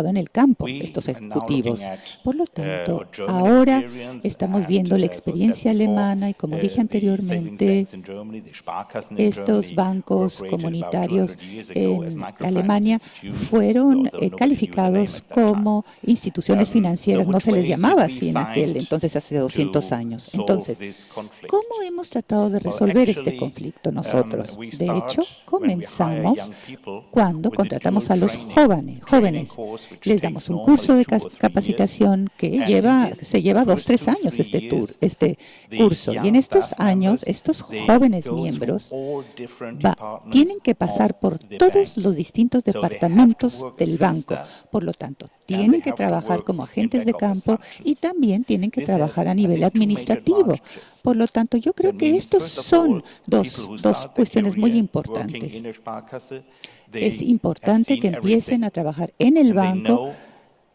en el campo, We estos are now ejecutivos. looking at, Por lo tanto, our German ahora experience estamos and, viendo la as was said experiencia before, alemana y, como dije the anteriormente, savings banks in Germany, the Sparkassen in estos Germany, bancos were created about comunitarios 200 years ago as en microfinance Alemania institutions, fueron though nobody knew the name calificados at that time. como instituciones financieras, So no which se les way llamaba did we así en aquel find entonces, hace 200 to años. solve Entonces, this conflict? ¿cómo hemos tratado de Well, resolver este actually, conflicto nosotros? we De start hecho, when we hire comenzamos young people cuando with a contratamos dual a los training jóvenes. course, which Les takes damos un normally curso de 2 or 3 capacitación que years. And in this se lleva 2 o 3 first 2 años to 3 este these curso. Y young en estos staff años, members, estos they jóvenes go through miembros all different departments tienen que pasar of por the todos bank. los distintos So they have to departamentos work as del field banco. staff, Por lo tanto, and they tienen que have to trabajar work como in agentes de back office campo y functions. también tienen que This has, trabajar a I nivel think, 2 major administrativo. advantages. Por lo tanto, yo creo That que means, estos first of son all, dos people who start their cuestiones muy career importantes. working in a Sparkasse, they Es have importante seen que empiecen everything. a trabajar en el And they banco know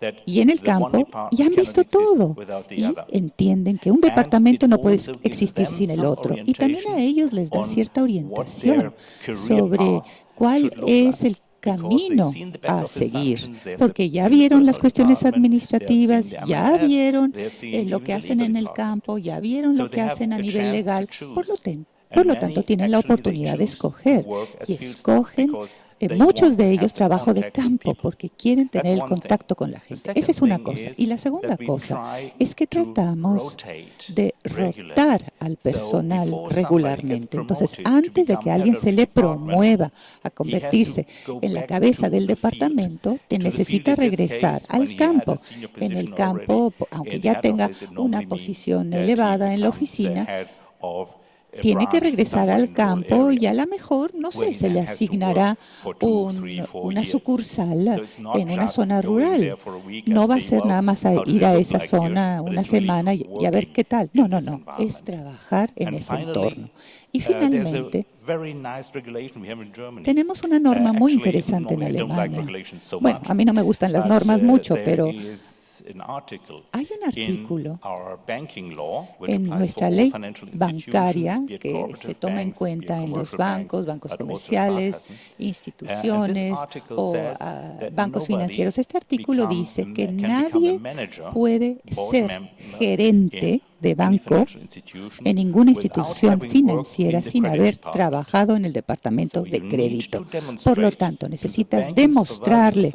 that y en el the one campo department y han cannot visto exist todo without the y other. entienden que un And departamento it no puede also gives existir them sin el some otro. Y también a orientation ellos les da on cierta what orientación their career sobre path cuál should look es like. el Because camino they've seen the back a office seguir, functions, they have porque ya seen the vieron las personal cuestiones department, they have administrativas, seen the ya M&S, vieron they have seen lo even que the hacen legal en el department. campo, ya vieron So lo que they have hacen a a nivel chance to legal. Por lo choose. Por lo tanto, tienen la oportunidad de escoger y escogen, muchos de ellos, trabajo de campo porque quieren tener el contacto con la gente. Esa es una cosa. Y la segunda cosa es que tratamos de rotar al personal regularmente. Entonces, antes de que alguien se le promueva a convertirse en la cabeza del departamento, te necesita regresar al campo. En el campo, aunque ya tenga una posición elevada en la oficina, tiene que regresar al campo y a lo mejor, no sé, se le asignará una sucursal en una zona rural. No va a ser nada más ir a esa zona una semana y a ver qué tal. No, no, no, es trabajar en ese entorno. Y finalmente, tenemos una norma muy interesante en Alemania. Bueno, a mí no me gustan las normas mucho, pero hay un artículo en nuestra ley bancaria que se toma en cuenta en los bancos, bancos comerciales, instituciones o bancos financieros. Este artículo dice que nadie puede ser gerente de banco en ninguna institución financiera sin haber trabajado en el departamento de crédito. Por lo tanto, necesitas demostrarle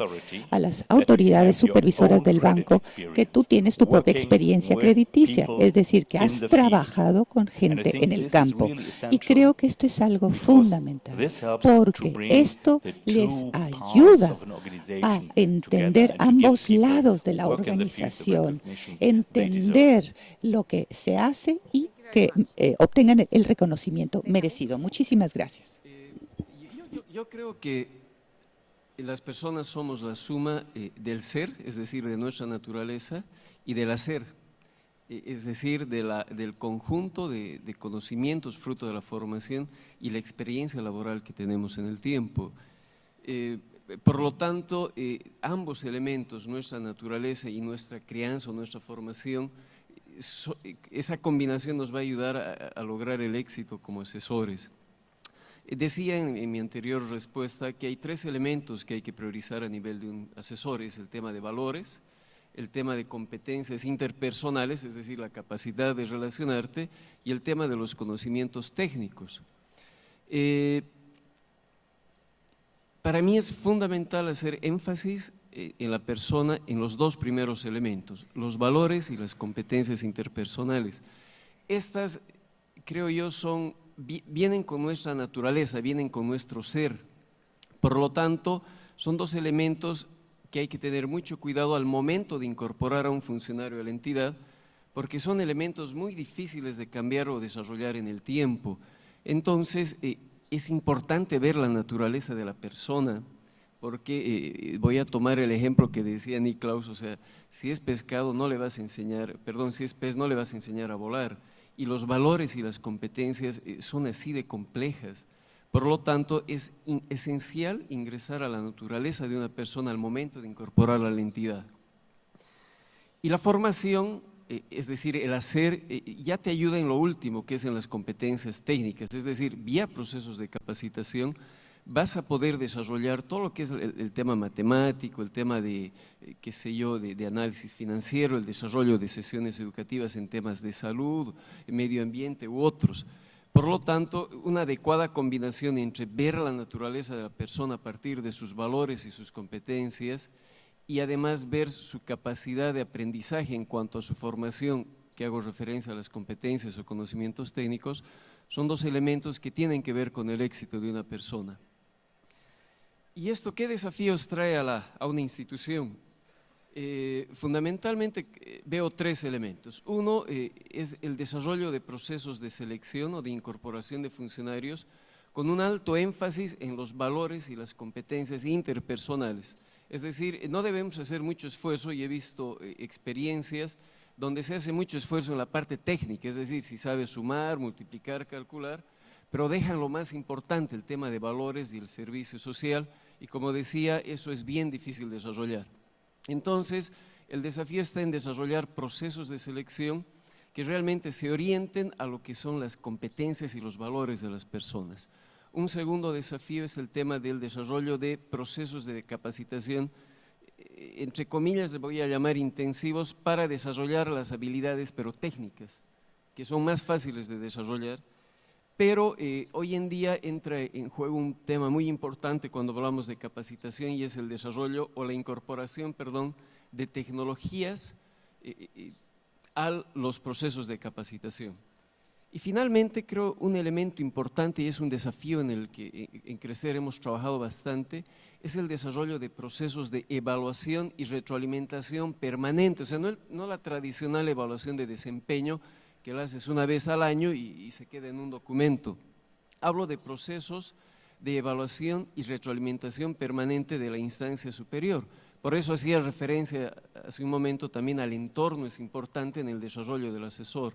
a las autoridades supervisoras del banco que tú tienes tu propia experiencia crediticia, es decir, que has trabajado con gente en el campo. Y creo que esto es algo fundamental, porque esto les ayuda a entender ambos lados de la organización, entender lo que se hace y que obtengan el reconocimiento merecido. Muchísimas gracias. Yo creo que las personas somos la suma del ser, es decir, de nuestra naturaleza, y del hacer, es decir, del conjunto de conocimientos fruto de la formación y la experiencia laboral que tenemos en el tiempo. Por lo tanto, ambos elementos, nuestra naturaleza y nuestra crianza o nuestra formación, esa combinación nos va a ayudar a lograr el éxito como asesores. Decía en mi anterior respuesta que hay 3 elementos que hay que priorizar a nivel de un asesor: es el tema de valores, el tema de competencias interpersonales, es decir, la capacidad de relacionarte, y el tema de los conocimientos técnicos. Para mí es fundamental hacer énfasis en la persona en los 2 primeros elementos, los valores y las competencias interpersonales. Estas, creo yo, vienen con nuestra naturaleza, vienen con nuestro ser. Por lo tanto, son 2 elementos que hay que tener mucho cuidado al momento de incorporar a un funcionario a la entidad, porque son elementos muy difíciles de cambiar o desarrollar en el tiempo. Entonces, es importante ver la naturaleza de la persona, porque voy a tomar el ejemplo que decía Niklaus, o sea, si es pescado no le vas a enseñar, perdón, si es pez no le vas a enseñar a volar, y los valores y las competencias son así de complejas. Por lo tanto, es esencial ingresar a la naturaleza de una persona al momento de incorporarla a la entidad. Y la formación, es decir, el hacer, ya te ayuda en lo último, que es en las competencias técnicas, es decir, vía procesos de capacitación, vas a poder desarrollar todo lo que es el tema matemático, el tema de, qué sé yo, de análisis financiero, el desarrollo de sesiones educativas en temas de salud, medio ambiente u otros. Por lo tanto, una adecuada combinación entre ver la naturaleza de la persona a partir de sus valores y sus competencias y además ver su capacidad de aprendizaje en cuanto a su formación, que hago referencia a las competencias o conocimientos técnicos, son 2 elementos que tienen que ver con el éxito de una persona. ¿Y esto qué desafíos trae a una institución? Fundamentalmente veo 3 elementos. Uno es el desarrollo de procesos de selección o de incorporación de funcionarios con un alto énfasis en los valores y las competencias interpersonales. Es decir, no debemos hacer mucho esfuerzo, y he visto experiencias donde se hace mucho esfuerzo en la parte técnica, es decir, si sabes sumar, multiplicar, calcular, pero dejan lo más importante, el tema de valores y el servicio social, y como decía, eso es bien difícil de desarrollar. Entonces, el desafío está en desarrollar procesos de selección que realmente se orienten a lo que son las competencias y los valores de las personas. Un segundo desafío es el tema del desarrollo de procesos de capacitación, entre comillas, les voy a llamar intensivos, para desarrollar las habilidades pero técnicas, que son más fáciles de desarrollar, pero hoy en día entra en juego un tema muy importante cuando hablamos de capacitación y es el desarrollo o la incorporación, perdón, de tecnologías a los procesos de capacitación. Y finalmente creo un elemento importante y es un desafío en el que en Crecer hemos trabajado bastante, es el desarrollo de procesos de evaluación y retroalimentación permanente, o sea, no la tradicional evaluación de desempeño que la haces una vez al año y se queda en un documento. Hablo de procesos de evaluación y retroalimentación permanente de la instancia superior. Por eso hacía referencia hace un momento también al entorno, es importante en el desarrollo del asesor.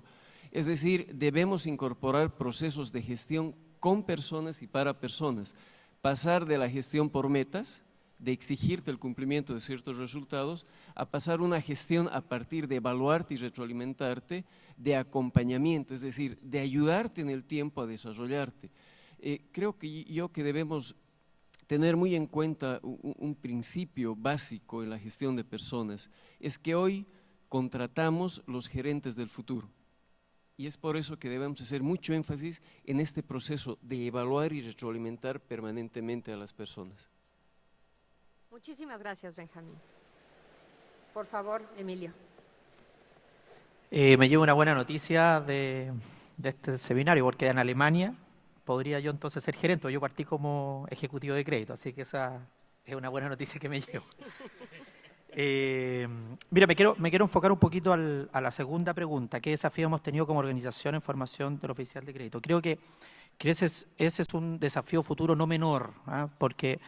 Es decir, debemos incorporar procesos de gestión con personas y para personas, pasar de la gestión por metas, de exigirte el cumplimiento de ciertos resultados, a pasar una gestión a partir de evaluarte y retroalimentarte, de acompañamiento, es decir, de ayudarte en el tiempo a desarrollarte. Creo que debemos tener muy en cuenta un principio básico en la gestión de personas, es que hoy contratamos los gerentes del futuro. Y es por eso que debemos hacer mucho énfasis en este proceso de evaluar y retroalimentar permanentemente a las personas. Muchísimas gracias, Benjamín. Por favor, Emilio. Me llevo una buena noticia de este seminario, porque en Alemania podría yo entonces ser gerente. Yo partí como ejecutivo de crédito, así que esa es una buena noticia que me llevo. Mira, me quiero enfocar un poquito a la segunda pregunta. ¿Qué desafío hemos tenido como organización en formación del oficial de crédito? Creo que ese es un desafío futuro no menor, ¿eh? Porque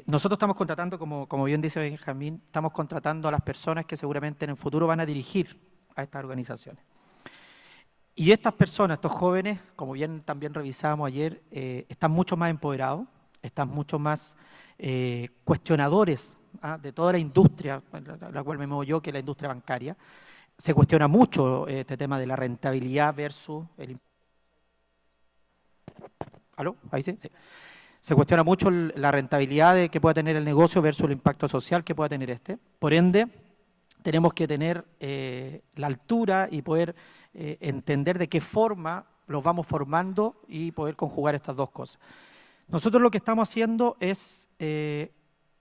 nosotros estamos contratando, como bien dice Benjamín, estamos contratando a las personas que seguramente en el futuro van a dirigir a estas organizaciones. Y estas personas, estos jóvenes, como bien también revisábamos ayer, están mucho más empoderados, están mucho más cuestionadores de toda la industria, la cual me muevo yo, que es la industria bancaria. Se cuestiona mucho este tema de la rentabilidad versus el... ¿Aló? ¿Ahí sí? Sí. Se cuestiona mucho la rentabilidad que pueda tener el negocio versus el impacto social que pueda tener este. Por ende, tenemos que tener la altura y poder entender de qué forma los vamos formando y poder conjugar estas dos cosas. Nosotros lo que estamos haciendo es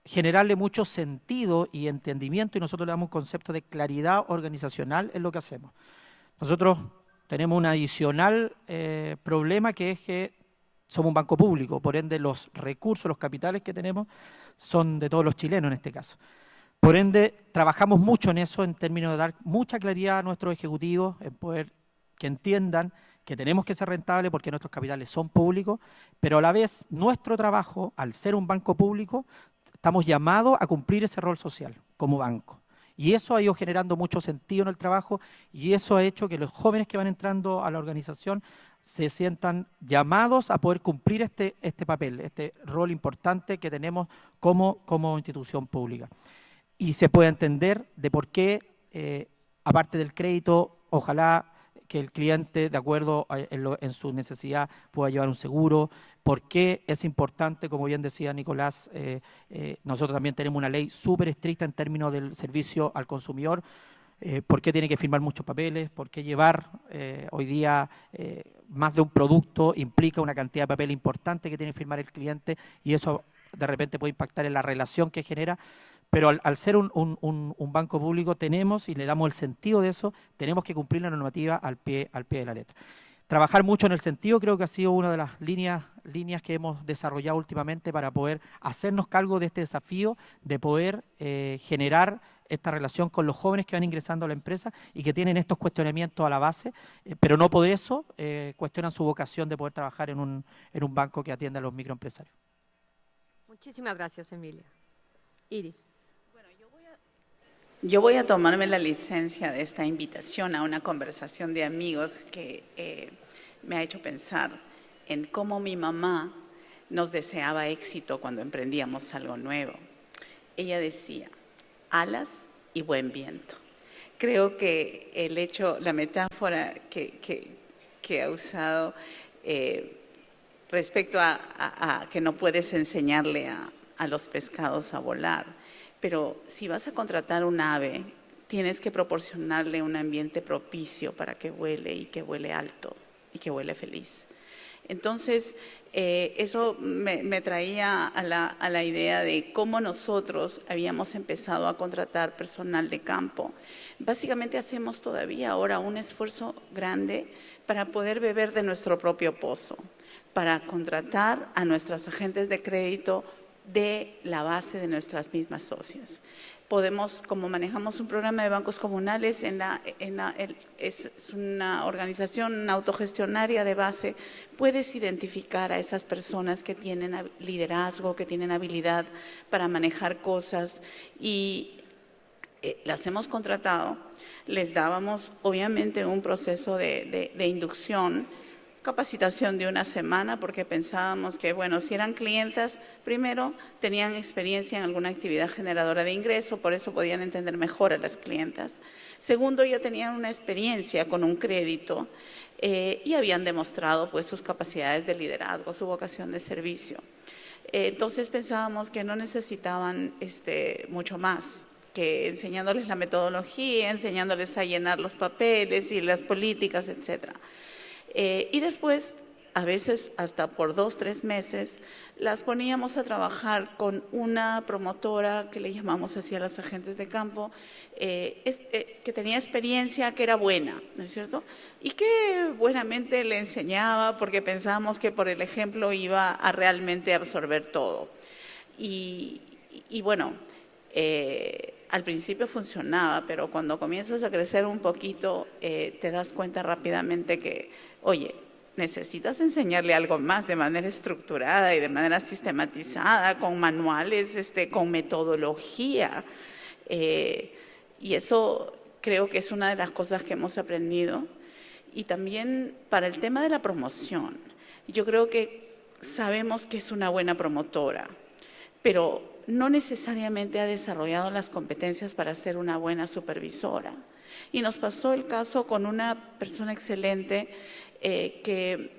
generarle mucho sentido y entendimiento, y nosotros le damos un concepto de claridad organizacional en lo que hacemos. Nosotros tenemos un adicional problema, que es que somos un banco público, por ende los recursos, los capitales que tenemos son de todos los chilenos en este caso. Por ende, trabajamos mucho en eso, en términos de dar mucha claridad a nuestros ejecutivos, en poder que entiendan que tenemos que ser rentables porque nuestros capitales son públicos, pero a la vez nuestro trabajo, al ser un banco público, estamos llamados a cumplir ese rol social como banco. Y eso ha ido generando mucho sentido en el trabajo, y eso ha hecho que los jóvenes que van entrando a la organización se sientan llamados a poder cumplir este papel, este rol importante que tenemos como institución pública. Y se puede entender de por qué, aparte del crédito, ojalá que el cliente, de acuerdo en su necesidad, pueda llevar un seguro. ¿Por qué es importante? Como bien decía Nicolás, nosotros también tenemos una ley súper estricta en términos del servicio al consumidor. ¿Por qué tiene que firmar muchos papeles? ¿Por qué llevar hoy día más de un producto implica una cantidad de papel importante que tiene que firmar el cliente? Y eso de repente puede impactar en la relación que genera. Pero al ser un banco público tenemos, y le damos el sentido de eso, tenemos que cumplir la normativa al pie de la letra. Trabajar mucho en el sentido creo que ha sido una de las líneas que hemos desarrollado últimamente para poder hacernos cargo de este desafío de poder generar esta relación con los jóvenes que van ingresando a la empresa y que tienen estos cuestionamientos a la base, pero no por eso cuestionan su vocación de poder trabajar en un banco que atienda a los microempresarios. Muchísimas gracias, Emilia. Iris. Yo voy a tomarme la licencia de esta invitación a una conversación de amigos que me ha hecho pensar en cómo mi mamá nos deseaba éxito cuando emprendíamos algo nuevo. Ella decía, alas y buen viento. Creo que la metáfora que ha usado respecto a que no puedes enseñarle a los pescados a volar, pero si vas a contratar un ave, tienes que proporcionarle un ambiente propicio para que vuele, y que vuele alto y que vuele feliz. Entonces, eso me traía a la idea de cómo nosotros habíamos empezado a contratar personal de campo. Básicamente hacemos todavía ahora un esfuerzo grande para poder beber de nuestro propio pozo, para contratar a nuestros agentes de crédito de la base de nuestras mismas socias. Podemos, como manejamos un programa de bancos comunales, es una organización autogestionaria de base, puedes identificar a esas personas que tienen liderazgo, que tienen habilidad para manejar cosas y las hemos contratado. Les dábamos obviamente un proceso de inducción, capacitación de una semana, porque pensábamos que, bueno, si eran clientas, primero tenían experiencia en alguna actividad generadora de ingreso, por eso podían entender mejor a las clientas. Segundo, ya tenían una experiencia con un crédito y habían demostrado pues sus capacidades de liderazgo, su vocación de servicio. Entonces pensábamos que no necesitaban mucho más, que enseñándoles la metodología, enseñándoles a llenar los papeles y las políticas, etcétera. Y después, a veces hasta por 2 o 3 meses, las poníamos a trabajar con una promotora que le llamamos así a las agentes de campo, que tenía experiencia, que era buena, ¿no es cierto? Y que buenamente le enseñaba porque pensábamos que por el ejemplo iba a realmente absorber todo. Y bueno, al principio funcionaba, pero cuando comienzas a crecer un poquito, te das cuenta rápidamente que, oye, necesitas enseñarle algo más de manera estructurada y de manera sistematizada, con manuales, con metodología. Y eso creo que es una de las cosas que hemos aprendido. Y también para el tema de la promoción, yo creo que sabemos que es una buena promotora, pero no necesariamente ha desarrollado las competencias para ser una buena supervisora. Y nos pasó el caso con una persona excelente que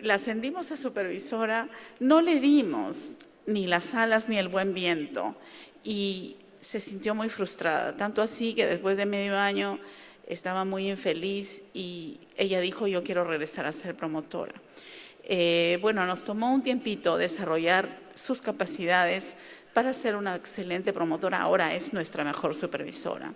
la ascendimos a supervisora, no le dimos ni las alas ni el buen viento y se sintió muy frustrada, tanto así que después de medio año estaba muy infeliz y ella dijo: yo quiero regresar a ser promotora. Bueno, nos tomó un tiempito desarrollar sus capacidades para ser una excelente promotora. Ahora es nuestra mejor supervisora.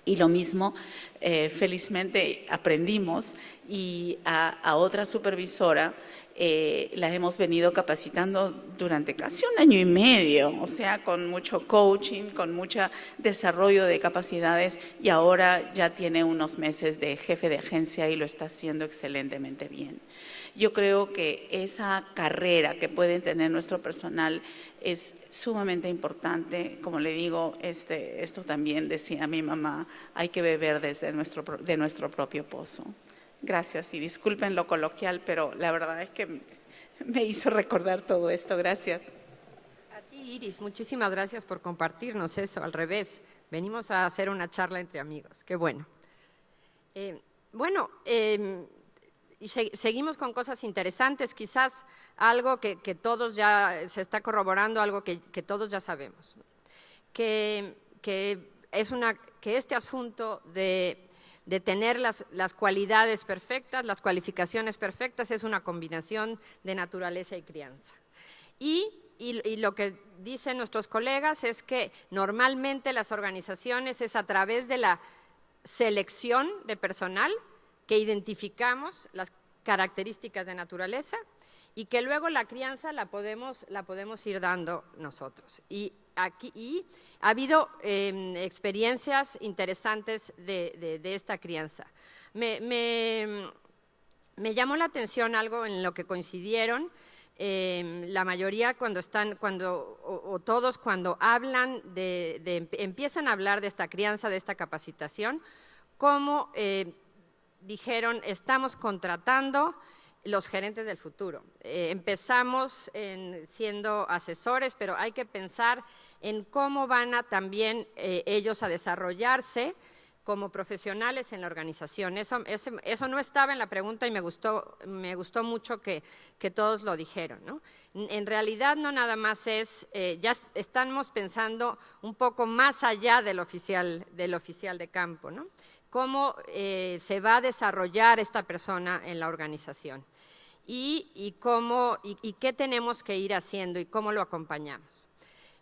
Y lo mismo, felizmente aprendimos y a otra supervisora la hemos venido capacitando durante casi 1 año y medio, o sea, con mucho coaching, con mucho desarrollo de capacidades y ahora ya tiene unos meses de jefe de agencia y lo está haciendo excelentemente bien. Yo creo que esa carrera que puede tener nuestro personal es sumamente importante. Como le digo, esto también decía mi mamá, hay que beber de nuestro propio pozo. Gracias y disculpen lo coloquial, pero la verdad es que me hizo recordar todo esto. Gracias. A ti, Iris, muchísimas gracias por compartirnos eso. Al revés, venimos a hacer una charla entre amigos. Qué bueno. Y seguimos con cosas interesantes, quizás algo que todos ya se está corroborando, algo que todos ya sabemos, que este asunto de tener las cualidades perfectas, las cualificaciones perfectas, es una combinación de naturaleza y crianza. Y lo que dicen nuestros colegas es que normalmente las organizaciones es a través de la selección de personal que identificamos las características de naturaleza y que luego la crianza la podemos ir dando nosotros. Y ha habido experiencias interesantes de esta crianza. Me llamó la atención algo en lo que coincidieron la mayoría todos cuando hablan empiezan a hablar de esta crianza, de esta capacitación, como dijeron: estamos contratando los gerentes del futuro. Empezamos siendo asesores, pero hay que pensar en cómo van a también ellos a desarrollarse como profesionales en la organización. Eso no estaba en la pregunta y me gustó mucho que todos lo dijeron, ¿no? En realidad no nada más ya estamos pensando un poco más allá del oficial de campo, ¿no? Cómo se va a desarrollar esta persona en la organización. y qué tenemos que ir haciendo y cómo lo acompañamos.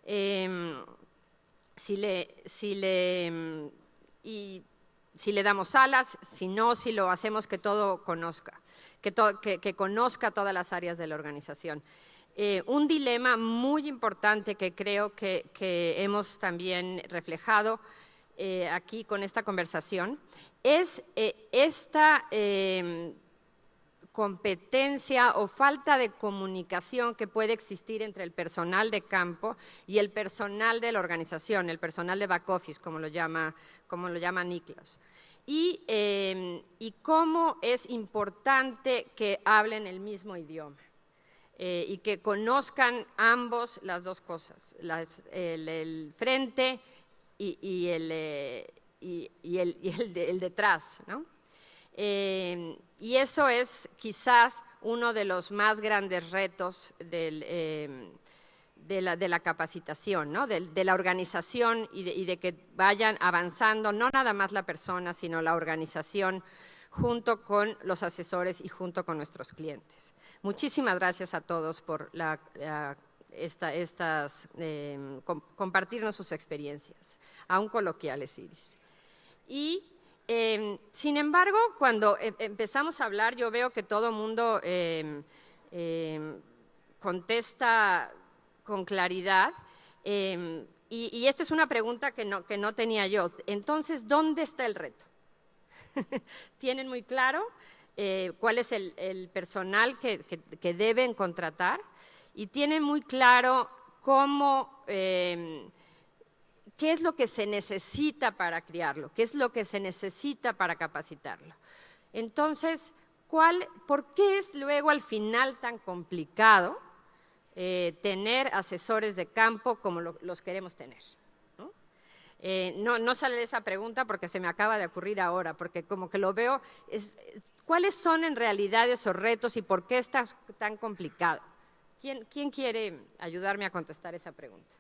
Si le damos alas, si no, si lo hacemos que todo conozca, que conozca todas las áreas de la organización. Un dilema muy importante que creo que hemos también reflejado aquí con esta conversación es esta competencia o falta de comunicación que puede existir entre el personal de campo y el personal de la organización, el personal de back office, como lo llama Niklas. Y cómo es importante que hablen el mismo idioma y que conozcan ambos las dos cosas, el frente y el detrás, ¿no? Y eso es quizás uno de los más grandes retos de la capacitación, ¿no? de la organización y de que vayan avanzando, no nada más la persona, sino la organización junto con los asesores y junto con nuestros clientes. Muchísimas gracias a todos por compartirnos sus experiencias, aún coloquiales, Iris. Y sin embargo, cuando empezamos a hablar, yo veo que todo el mundo contesta con claridad, y esta es una pregunta que no tenía yo. Entonces, ¿dónde está el reto? ¿Tienen muy claro cuál es el personal que deben contratar? Y tienen muy claro cómo… ¿qué es lo que se necesita para criarlo? ¿Qué es lo que se necesita para capacitarlo? Entonces, ¿por qué es luego al final tan complicado tener asesores de campo como los queremos tener? No sale de esa pregunta porque se me acaba de ocurrir ahora, porque como que lo veo, ¿cuáles son en realidad esos retos y por qué es tan complicado? ¿Quién quiere ayudarme a contestar esa pregunta?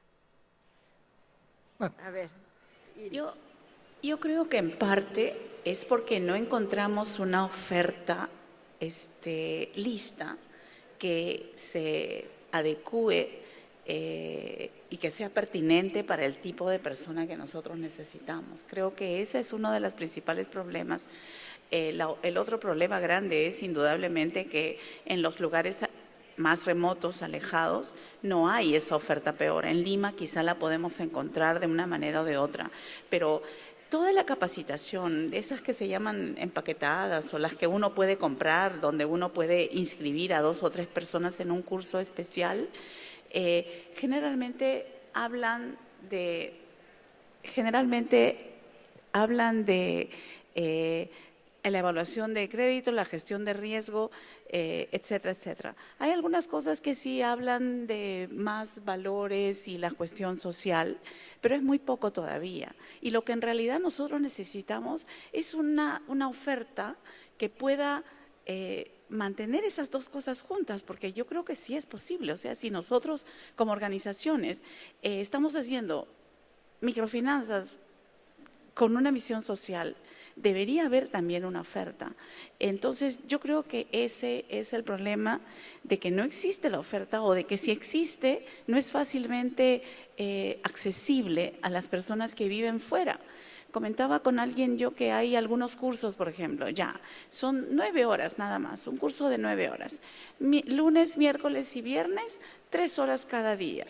A ver, Iris. Yo creo que en parte es porque no encontramos una oferta lista que se adecue y que sea pertinente para el tipo de persona que nosotros necesitamos. Creo que ese es uno de los principales problemas. El otro problema grande es indudablemente que en los lugares más remotos, alejados, no hay esa oferta peor. En Lima quizá la podemos encontrar de una manera o de otra, pero toda la capacitación, esas que se llaman empaquetadas o las que uno puede comprar, donde uno puede inscribir a 2 o 3 personas en un curso especial, generalmente hablan de la evaluación de crédito, la gestión de riesgo, etcétera, etcétera. Hay algunas cosas que sí hablan de más valores y la cuestión social, pero es muy poco todavía. Y lo que en realidad nosotros necesitamos es una oferta que pueda mantener esas dos cosas juntas, porque yo creo que sí es posible. O sea, si nosotros como organizaciones estamos haciendo microfinanzas con una misión social, debería haber también una oferta. Entonces, yo creo que ese es el problema de que no existe la oferta o de que si existe, no es fácilmente accesible a las personas que viven fuera. Comentaba con alguien yo que hay algunos cursos, por ejemplo, son 9 horas nada más, un curso de 9 horas. Lunes, miércoles y viernes, 3 horas cada día.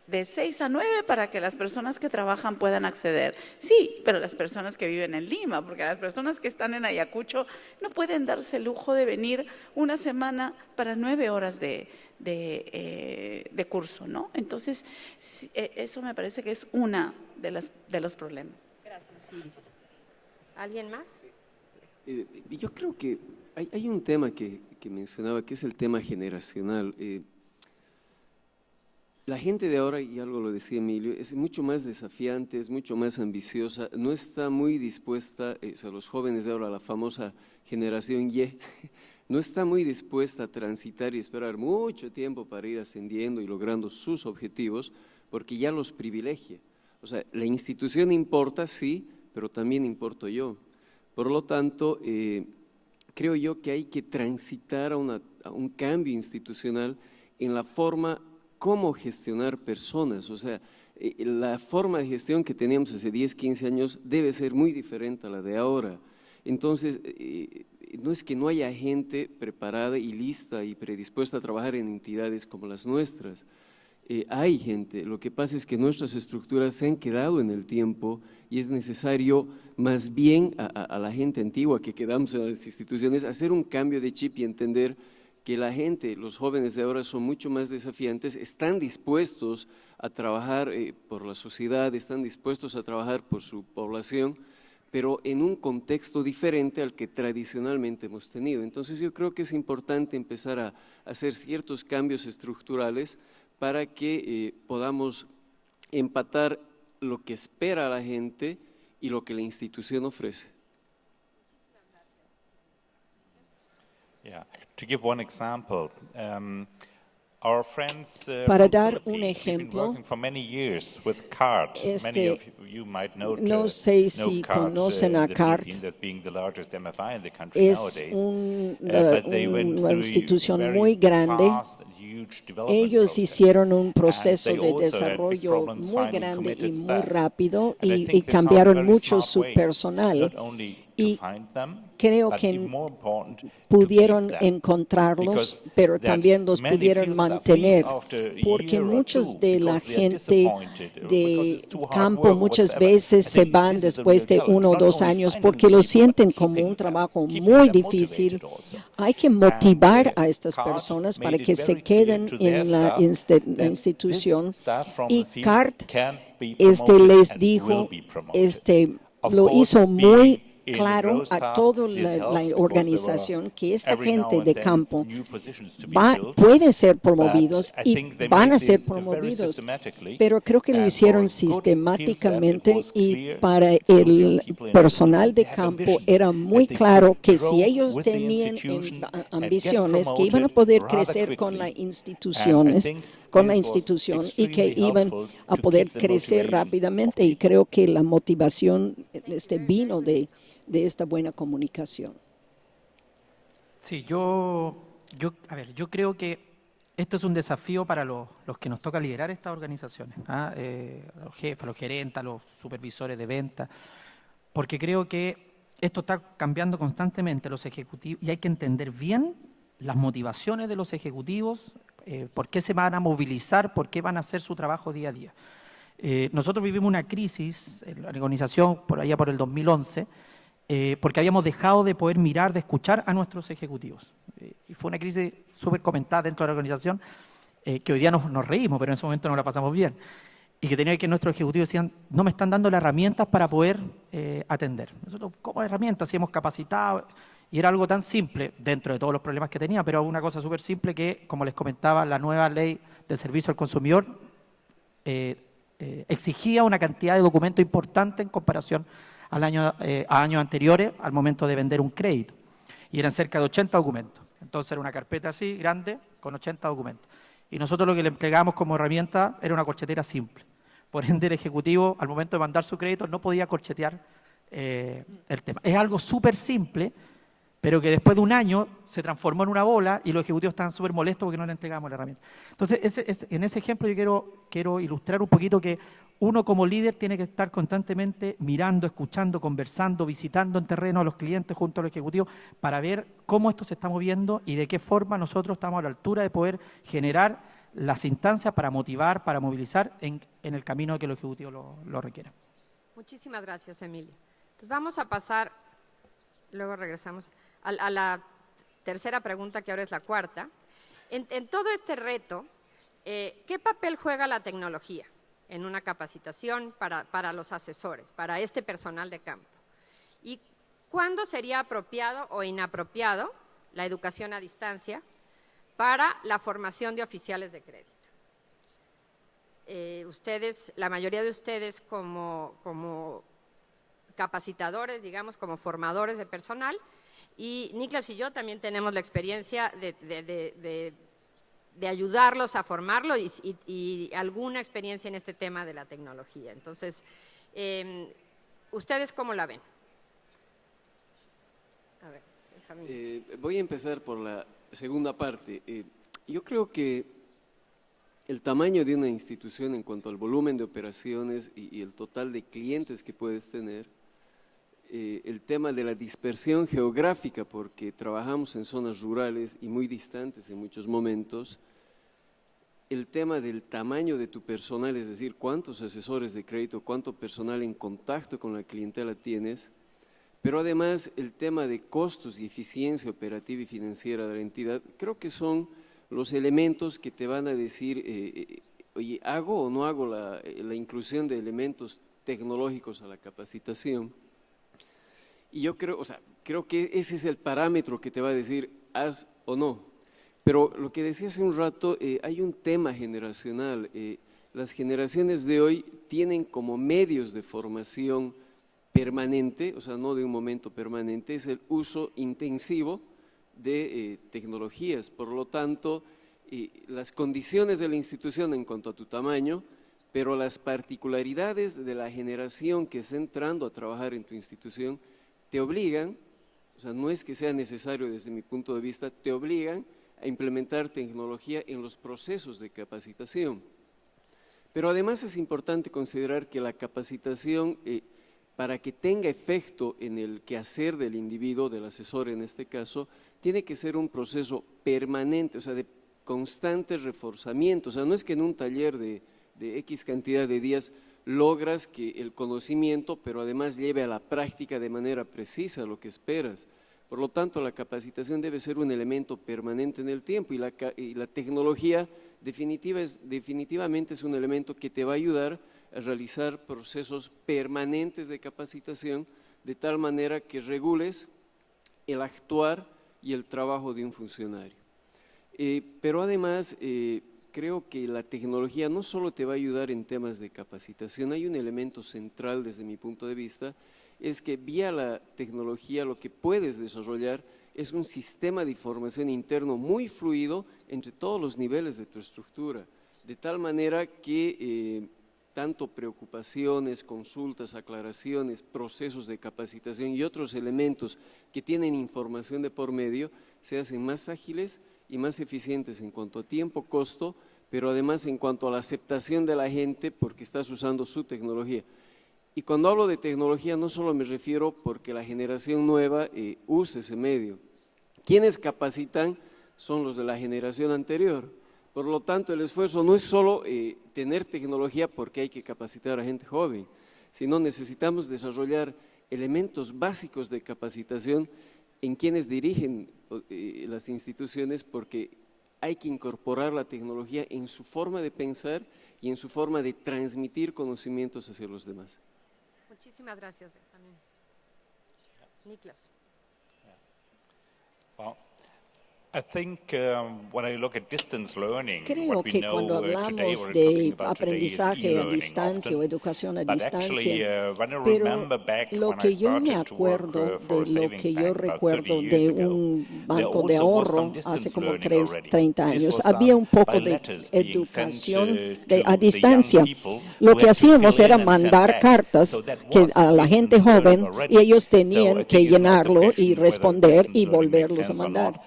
De 6 a 9 para que las personas que trabajan puedan acceder. Sí, pero las personas que viven en Lima, porque las personas que están en Ayacucho no pueden darse el lujo de venir una semana para 9 horas de curso, ¿no? Entonces, eso me parece que es uno de los problemas. Gracias, Iris. ¿Alguien más? Yo creo que hay un tema que mencionaba, que es el tema generacional. La gente de ahora, y algo lo decía Emilio, es mucho más desafiante, es mucho más ambiciosa, no está muy dispuesta, los jóvenes de ahora, la famosa generación Y, no está muy dispuesta a transitar y esperar mucho tiempo para ir ascendiendo y logrando sus objetivos, porque ya los privilegia. O sea, la institución importa, sí, pero también importo yo. Por lo tanto, creo yo que hay que transitar a un cambio institucional en la forma cómo gestionar personas. O sea, la forma de gestión que teníamos hace 10, 15 años debe ser muy diferente a la de ahora. Entonces, no es que no haya gente preparada y lista y predispuesta a trabajar en entidades como las nuestras. Hay gente, lo que pasa es que nuestras estructuras se han quedado en el tiempo y es necesario más bien a la gente antigua que quedamos en las instituciones hacer un cambio de chip y entender que la gente, los jóvenes de ahora son mucho más desafiantes, están dispuestos a trabajar por la sociedad, están dispuestos a trabajar por su población, pero en un contexto diferente al que tradicionalmente hemos tenido. Entonces yo creo que es importante empezar a hacer ciertos cambios estructurales para que podamos empatar lo que espera la gente y lo que la institución ofrece. Yeah. To give one example, our friends Para from dar un Philippines, we've been ejemplo, working for many years with CART. Many of you might know no sé si CART conocen a the CART, Philippines as being the largest MFI in the country es nowadays. But they went una through institución very muy grande. fast and huge development Ellos process. hicieron un And proceso they de also had big desarrollo problems muy finding grande y committed muy staff. rápido And I y think they found a cambiaron very mucho smart su way, personal not only to y find them, creo but que even more important, to pudieron keep them. encontrarlos, Because pero that también los many pudieron field staff mantener, leave after a porque year or muchos two de la because they are gente disappointed or because de it's too hard campo work or muchas whatsoever. veces I se think van this is the después de real challenge, 1 o not 2 only años finding porque the lo people, but sienten como keeping un them, trabajo keeping muy them difícil. motivated also. Hay que And motivar a estas CART personas made para it que se very clear queden to their en la staff that institución this staff from y the field CART can be promoted les and dijo, will be promoted. Of lo course, hizo being muy in the claro growth a path, toda this la helps because there organización were que esta every now gente and de then campo new positions to be filled, pueden ser but promovidos I y think they van made a ser this very promovidos, systematically, pero creo que lo and hicieron for good field staff it sistemáticamente was y clear, para those young el people in the personal field, de they have campo ambitions, era that muy they claro could que grow si ellos with the tenían institution and get ambiciones que iban a promoted poder rather crecer con la quickly. And I instituciones, think con la this was institución y que extremely iban helpful a to poder keep the crecer motivation of rápidamente y people. creo que la motivación vino de esta buena comunicación. Sí, yo creo que esto es un desafío para los que nos toca liderar estas organizaciones, a los jefes, a los gerentes, a los supervisores de venta, porque creo que esto está cambiando constantemente los ejecutivos y hay que entender bien las motivaciones de los ejecutivos, por qué se van a movilizar, por qué van a hacer su trabajo día a día. Nosotros vivimos una crisis en la organización por allá por el 2011, porque habíamos dejado de poder mirar, de escuchar a nuestros ejecutivos. Y fue una crisis súper comentada dentro de la organización, que hoy día nos reímos, pero en ese momento no la pasamos bien. Y que tenía que nuestros ejecutivos decían, no me están dando las herramientas para poder atender. Nosotros, como herramientas, sí hemos capacitado, y era algo tan simple, dentro de todos los problemas que tenía, pero una cosa súper simple que, como les comentaba, la nueva ley del servicio al consumidor exigía una cantidad de documentos importante en comparación a años anteriores al momento de vender un crédito. Y eran cerca de 80 documentos. Entonces era una carpeta así, grande, con 80 documentos. Y nosotros lo que le entregamos como herramienta era una corchetera simple. Por ende, el ejecutivo, al momento de mandar su crédito, no podía corchetear el tema. Es algo súper simple, pero que después de un año se transformó en una bola y los ejecutivos estaban súper molestos porque no le entregamos la herramienta. Entonces, en ese ejemplo yo quiero ilustrar un poquito que uno como líder tiene que estar constantemente mirando, escuchando, conversando, visitando en terreno a los clientes junto a los ejecutivos para ver cómo esto se está moviendo y de qué forma nosotros estamos a la altura de poder generar las instancias para motivar, para movilizar en el camino que los ejecutivos lo requieran. Muchísimas gracias, Emilio. Entonces vamos a pasar, luego regresamos a la tercera pregunta, que ahora es la cuarta. En todo este reto, ¿qué papel juega la tecnología en una capacitación para los asesores, para este personal de campo? ¿Y cuándo sería apropiado o inapropiado la educación a distancia para la formación de oficiales de crédito? Ustedes, la mayoría de ustedes como capacitadores, digamos, como formadores de personal, y Niklas y yo también tenemos la experiencia de ayudarlos a formarlo y alguna experiencia en este tema de la tecnología. Entonces, ¿ustedes cómo la ven? A ver, Benjamín. Voy a empezar por la segunda parte. Yo creo que el tamaño de una institución en cuanto al volumen de operaciones y el total de clientes que puedes tener, el tema de la dispersión geográfica, porque trabajamos en zonas rurales y muy distantes en muchos momentos, el tema del tamaño de tu personal, es decir, cuántos asesores de crédito, cuánto personal en contacto con la clientela tienes, pero además el tema de costos y eficiencia operativa y financiera de la entidad, creo que son los elementos que te van a decir, oye, ¿hago o no hago la inclusión de elementos tecnológicos a la capacitación? Y yo creo, creo que ese es el parámetro que te va a decir, haz o no. Pero lo que decía hace un rato, hay un tema generacional. Las generaciones de hoy tienen como medios de formación permanente, no de un momento permanente, es el uso intensivo de tecnologías. Por lo tanto, las condiciones de la institución en cuanto a tu tamaño, pero las particularidades de la generación que está entrando a trabajar en tu institución te obligan, no es que sea necesario desde mi punto de vista, te obligan a implementar tecnología en los procesos de capacitación. Pero además es importante considerar que la capacitación, para que tenga efecto en el quehacer del individuo, del asesor en este caso, tiene que ser un proceso permanente, de constante reforzamiento. No es que en un taller de X cantidad de días logras que el conocimiento, pero además lleve a la práctica de manera precisa lo que esperas. Por lo tanto, la capacitación debe ser un elemento permanente en el tiempo y la tecnología definitivamente es un elemento que te va a ayudar a realizar procesos permanentes de capacitación de tal manera que regules el actuar y el trabajo de un funcionario. Pero además, creo que la tecnología no solo te va a ayudar en temas de capacitación, hay un elemento central desde mi punto de vista, es que vía la tecnología lo que puedes desarrollar es un sistema de información interno muy fluido entre todos los niveles de tu estructura, de tal manera que tanto preocupaciones, consultas, aclaraciones, procesos de capacitación y otros elementos que tienen información de por medio se hacen más ágiles y más eficientes en cuanto a tiempo, costo, pero además en cuanto a la aceptación de la gente porque estás usando su tecnología. Y cuando hablo de tecnología no solo me refiero porque la generación nueva use ese medio. Quienes capacitan son los de la generación anterior. Por lo tanto, el esfuerzo no es solo tener tecnología porque hay que capacitar a gente joven, sino necesitamos desarrollar elementos básicos de capacitación en quienes dirigen las instituciones porque hay que incorporar la tecnología en su forma de pensar y en su forma de transmitir conocimientos hacia los demás. Muchísimas gracias, Benjamín. Niklas. Well, I think when I look at distance learning, Creo que cuando hablamos de aprendizaje a distancia o educación a distancia, pero lo que yo me acuerdo de lo que yo recuerdo de un banco de ahorro hace como 30 años, había un poco de educación a distancia. Lo que hacíamos era mandar cartas a la gente joven y ellos tenían que llenarlo y responder y volverlos a mandar.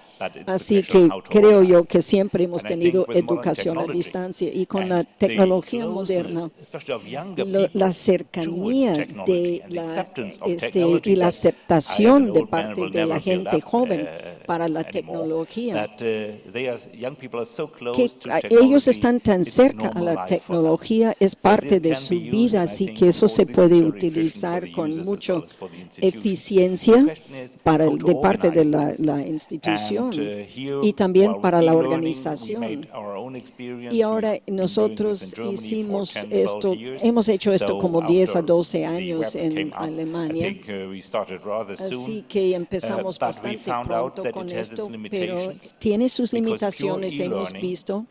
Así que creo yo que siempre hemos tenido educación a distancia y con la tecnología moderna, la cercanía de y la aceptación de parte de la gente joven para la tecnología, que ellos están tan cerca a la tecnología, es parte de su vida, así que eso se puede utilizar con mucha eficiencia de parte de la institución y también para la organización. Y ahora nosotros hemos hecho esto como 10 a 12 años en Alemania, así que empezamos bastante pronto con esto, pero tiene sus limitaciones, hemos visto,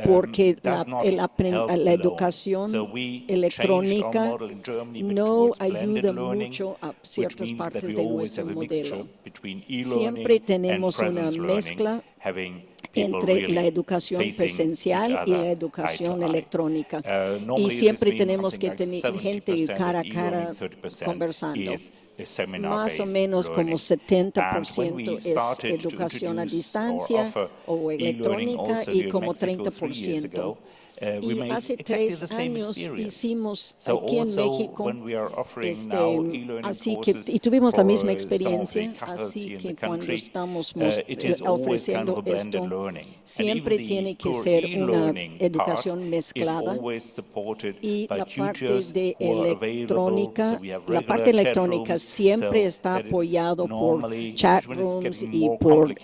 porque la educación electrónica no ayuda mucho a ciertas partes de nuestro modelo. Siempre tenemos una mezcla entre la educación presencial y la educación electrónica. Y siempre tenemos que tener gente cara a cara conversando. más o menos como 70% es educación a distancia o electrónica y como 30%. Y hace 3 años hicimos aquí en México, y tuvimos la misma experiencia, así que cuando estamos ofreciendo esto, siempre tiene que ser una educación mezclada y la parte de electrónica, siempre está apoyado por chat rooms y por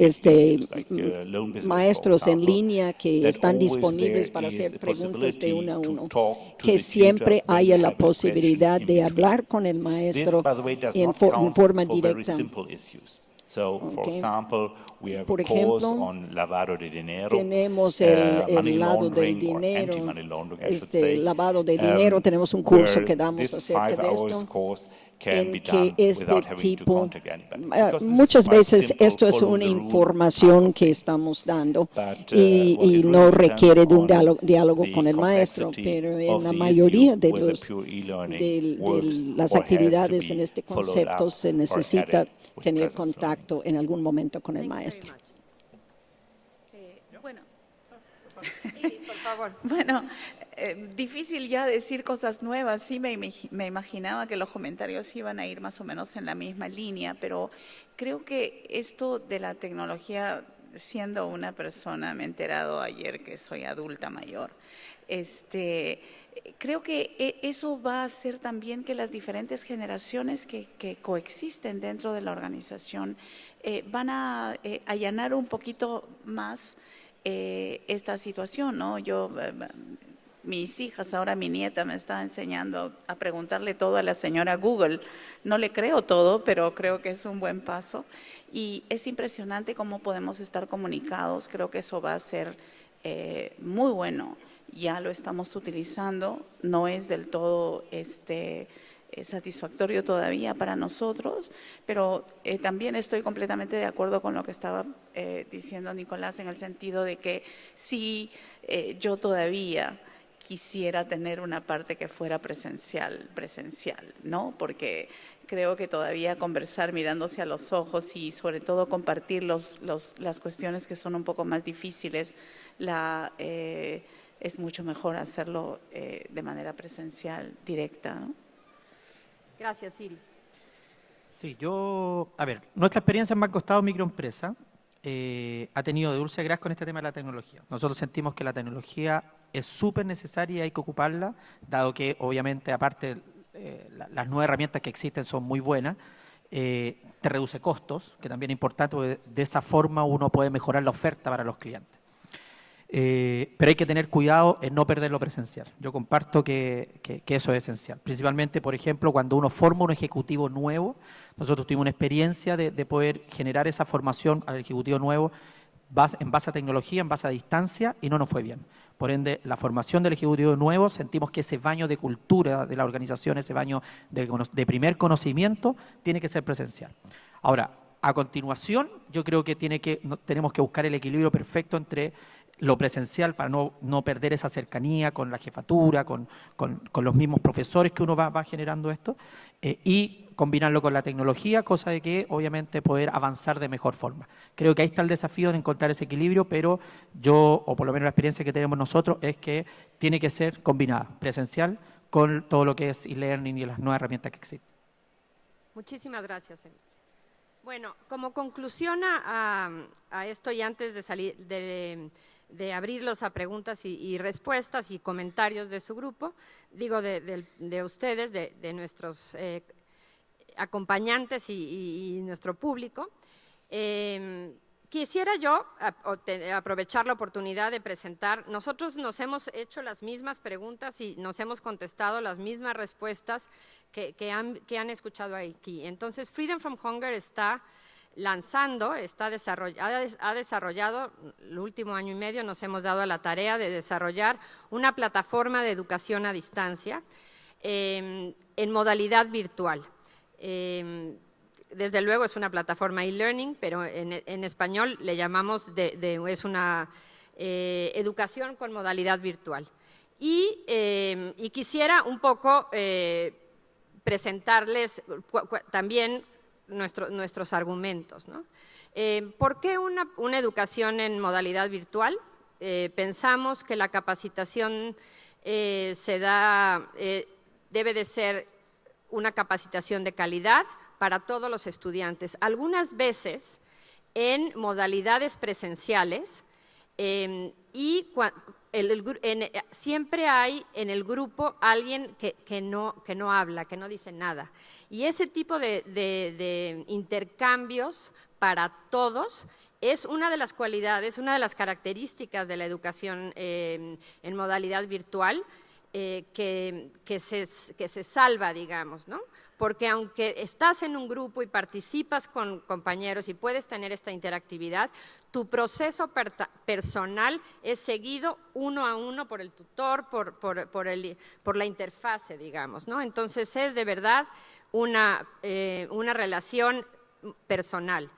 maestros en línea que están disponibles para hacer preguntas de uno a uno, que siempre haya la posibilidad de hablar con el maestro en forma directa. Por ejemplo, tenemos el lado del dinero, lavado de dinero, tenemos un curso que damos acerca de esto, en que tipo, muchas veces esto es una información que estamos dando y no requiere de un diálogo con el maestro, pero en la mayoría de las actividades en este concepto se necesita tener contacto en algún momento con el maestro. Por favor. Bueno, difícil ya decir cosas nuevas. Sí, me imaginaba que los comentarios iban a ir más o menos en la misma línea, pero creo que esto de la tecnología, siendo una persona, me he enterado ayer que soy adulta mayor, creo que eso va a hacer también que las diferentes generaciones que coexisten dentro de la organización van a allanar un poquito más esta situación, ¿no? Mis hijas, ahora mi nieta me está enseñando a preguntarle todo a la señora Google. No le creo todo, pero creo que es un buen paso. Y es impresionante cómo podemos estar comunicados. Creo que eso va a ser muy bueno. Ya lo estamos utilizando. No es del todo satisfactorio todavía para nosotros, pero también estoy completamente de acuerdo con lo que estaba diciendo Nicolás, en el sentido de que sí, yo todavía quisiera tener una parte que fuera presencial, ¿no? Porque creo que todavía conversar mirándose a los ojos y sobre todo compartir las cuestiones que son un poco más difíciles, es mucho mejor hacerlo de manera presencial, directa, ¿no? Gracias, Iris. Sí, nuestra experiencia en Banco Estado Microempresa ha tenido de dulce gras con este tema de la tecnología. Nosotros sentimos que la tecnología es súper necesaria y hay que ocuparla, dado que obviamente aparte las nuevas herramientas que existen son muy buenas, te reduce costos, que también es importante, porque de esa forma uno puede mejorar la oferta para los clientes. Pero hay que tener cuidado en no perder lo presencial. Yo comparto que eso es esencial. Principalmente, por ejemplo, cuando uno forma un ejecutivo nuevo, nosotros tuvimos una experiencia de poder generar esa formación al ejecutivo nuevo en base a tecnología, en base a distancia, y no nos fue bien. Por ende, la formación del ejecutivo nuevo, sentimos que ese baño de cultura de la organización, ese baño de primer conocimiento, tiene que ser presencial. Ahora, a continuación, yo creo que tenemos que buscar el equilibrio perfecto entre lo presencial para no perder esa cercanía con la jefatura, con los mismos profesores que uno va generando esto, y combinarlo con la tecnología, cosa de que obviamente poder avanzar de mejor forma. Creo que ahí está el desafío de encontrar ese equilibrio, pero o por lo menos la experiencia que tenemos nosotros, es que tiene que ser combinada, presencial, con todo lo que es e-learning y las nuevas herramientas que existen. Muchísimas gracias, Emilio. Bueno, como conclusión a esto y antes de salir de abrirlos a preguntas y respuestas y comentarios de su grupo, digo de ustedes, de nuestros acompañantes y nuestro público, quisiera yo aprovechar la oportunidad de presentar. Nosotros nos hemos hecho las mismas preguntas y nos hemos contestado las mismas respuestas que han escuchado aquí. Entonces, Freedom from Hunger está lanzando, ha desarrollado, el último año y medio nos hemos dado a la tarea de desarrollar una plataforma de educación a distancia en modalidad virtual. Desde luego es una plataforma e-learning, pero en español le llamamos es una educación con modalidad virtual. Y quisiera un poco presentarles también nuestros argumentos, ¿no? ¿Por qué una educación en modalidad virtual? Pensamos que la capacitación debe de ser una capacitación de calidad para todos los estudiantes. Algunas veces en modalidades presenciales siempre hay en el grupo alguien que no habla, que no dice nada. Y ese tipo de intercambios para todos es una de las cualidades, una de las características de la educación en modalidad virtual que se salva, digamos, ¿no? Porque aunque estás en un grupo y participas con compañeros y puedes tener esta interactividad, tu proceso personal es seguido uno a uno por el tutor, por la interfase, digamos, ¿no? Entonces es de verdad una relación personal.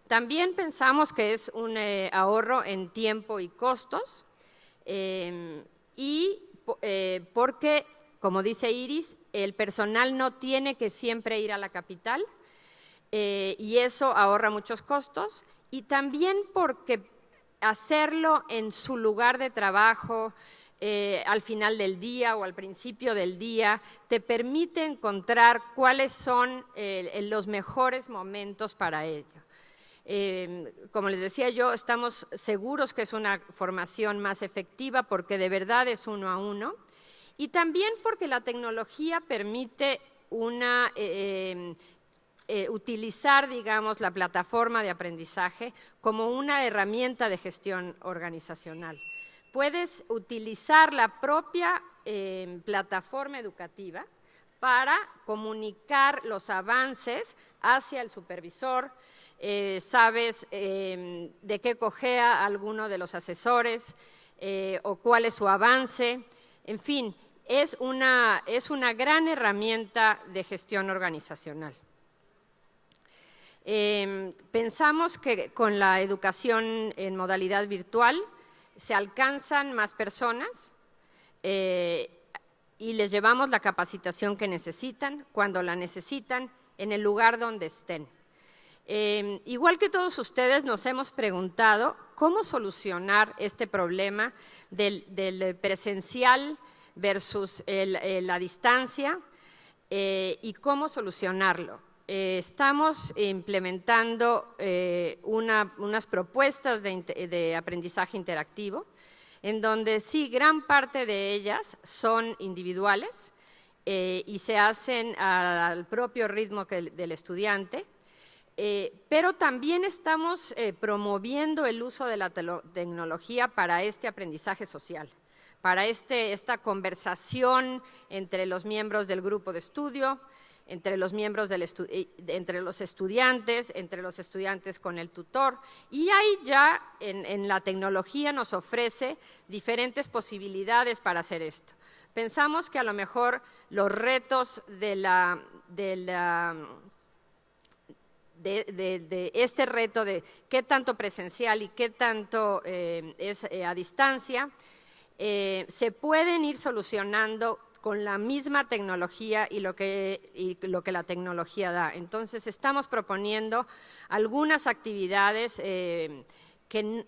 También pensamos que es un ahorro en tiempo y costos porque, como dice Iris, el personal no tiene que siempre ir a la capital y eso ahorra muchos costos, y también porque hacerlo en su lugar de trabajo al final del día o al principio del día te permite encontrar cuáles son los mejores momentos para ello. Como les decía yo, estamos seguros que es una formación más efectiva porque de verdad es uno a uno, y también porque la tecnología permite utilizar, digamos, la plataforma de aprendizaje como una herramienta de gestión organizacional. Puedes utilizar la propia plataforma educativa para comunicar los avances hacia el supervisor. Sabes de qué cojea alguno de los asesores o cuál es su avance. En fin, es una gran herramienta de gestión organizacional. Pensamos que con la educación en modalidad virtual se alcanzan más personas y les llevamos la capacitación que necesitan, cuando la necesitan, en el lugar donde estén. Igual que todos ustedes nos hemos preguntado cómo solucionar este problema del presencial versus la distancia y cómo solucionarlo. Estamos implementando unas propuestas de aprendizaje interactivo, en donde sí, gran parte de ellas son individuales y se hacen al propio ritmo del estudiante. Pero también estamos promoviendo el uso de la tecnología para este aprendizaje social, para esta conversación entre los miembros del grupo de estudio, entre los miembros entre los estudiantes con el tutor. Y ahí ya en la tecnología nos ofrece diferentes posibilidades para hacer esto. Pensamos que a lo mejor los retos de este reto de qué tanto presencial y qué tanto es a distancia, se pueden ir solucionando con la misma tecnología y lo que la tecnología da. Entonces, estamos proponiendo algunas actividades que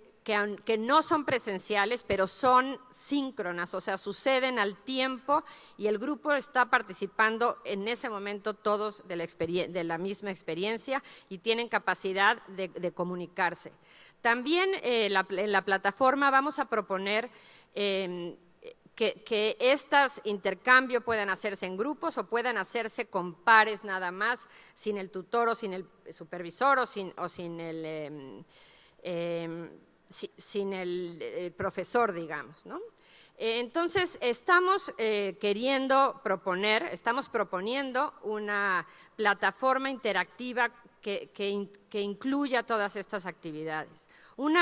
no son presenciales, pero son síncronas, o sea, suceden al tiempo y el grupo está participando en ese momento todos de la misma experiencia y tienen capacidad de comunicarse. También en la plataforma vamos a proponer que estos intercambios puedan hacerse en grupos o puedan hacerse con pares nada más, sin el tutor o sin el supervisor o sin el profesor, digamos, ¿no? Entonces, estamos proponiendo una plataforma interactiva que incluya todas estas actividades. Un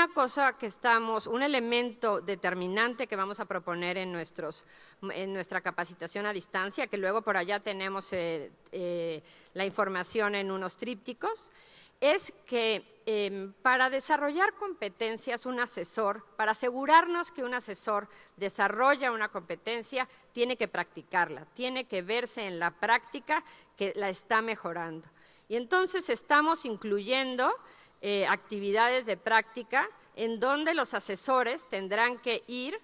elemento determinante que vamos a proponer en nuestra capacitación a distancia, que luego por allá tenemos la información en unos trípticos, es que para desarrollar competencias, un asesor, para asegurarnos que un asesor desarrolla una competencia, tiene que practicarla, tiene que verse en la práctica que la está mejorando. Y entonces estamos incluyendo actividades de práctica en donde los asesores tendrán que ir,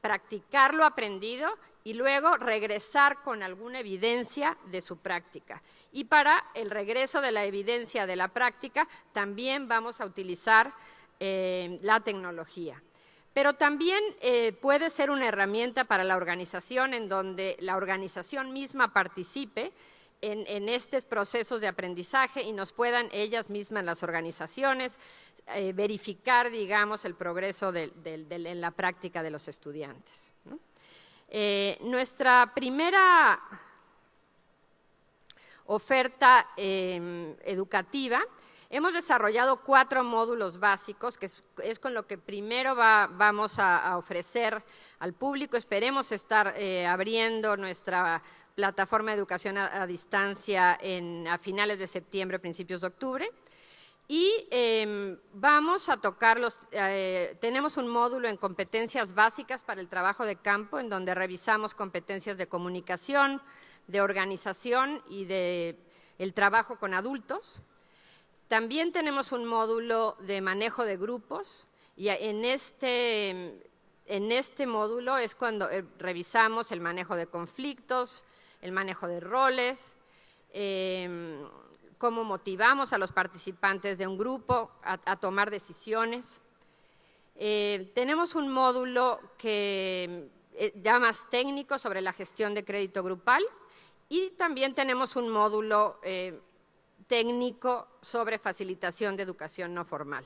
practicar lo aprendido y luego regresar con alguna evidencia de su práctica. Y para el regreso de la evidencia de la práctica también vamos a utilizar la tecnología. Pero también puede ser una herramienta para la organización en donde la organización misma participe en estos procesos de aprendizaje y nos puedan ellas mismas, las organizaciones, verificar, digamos, el progreso en la práctica de los estudiantes, ¿no? Nuestra primera oferta educativa, hemos desarrollado 4 módulos básicos, que es con lo que primero vamos a ofrecer al público. Esperemos estar abriendo nuestra plataforma de educación a distancia a finales de septiembre, principios de octubre. Y vamos a tocar tenemos un módulo en competencias básicas para el trabajo de campo, en donde revisamos competencias de comunicación, de organización y el trabajo con adultos. También tenemos un módulo de manejo de grupos y en este módulo es cuando revisamos el manejo de conflictos, el manejo de roles, cómo motivamos a los participantes de un grupo a tomar decisiones. Tenemos un módulo que ya más técnico sobre la gestión de crédito grupal y también tenemos un módulo técnico sobre facilitación de educación no formal.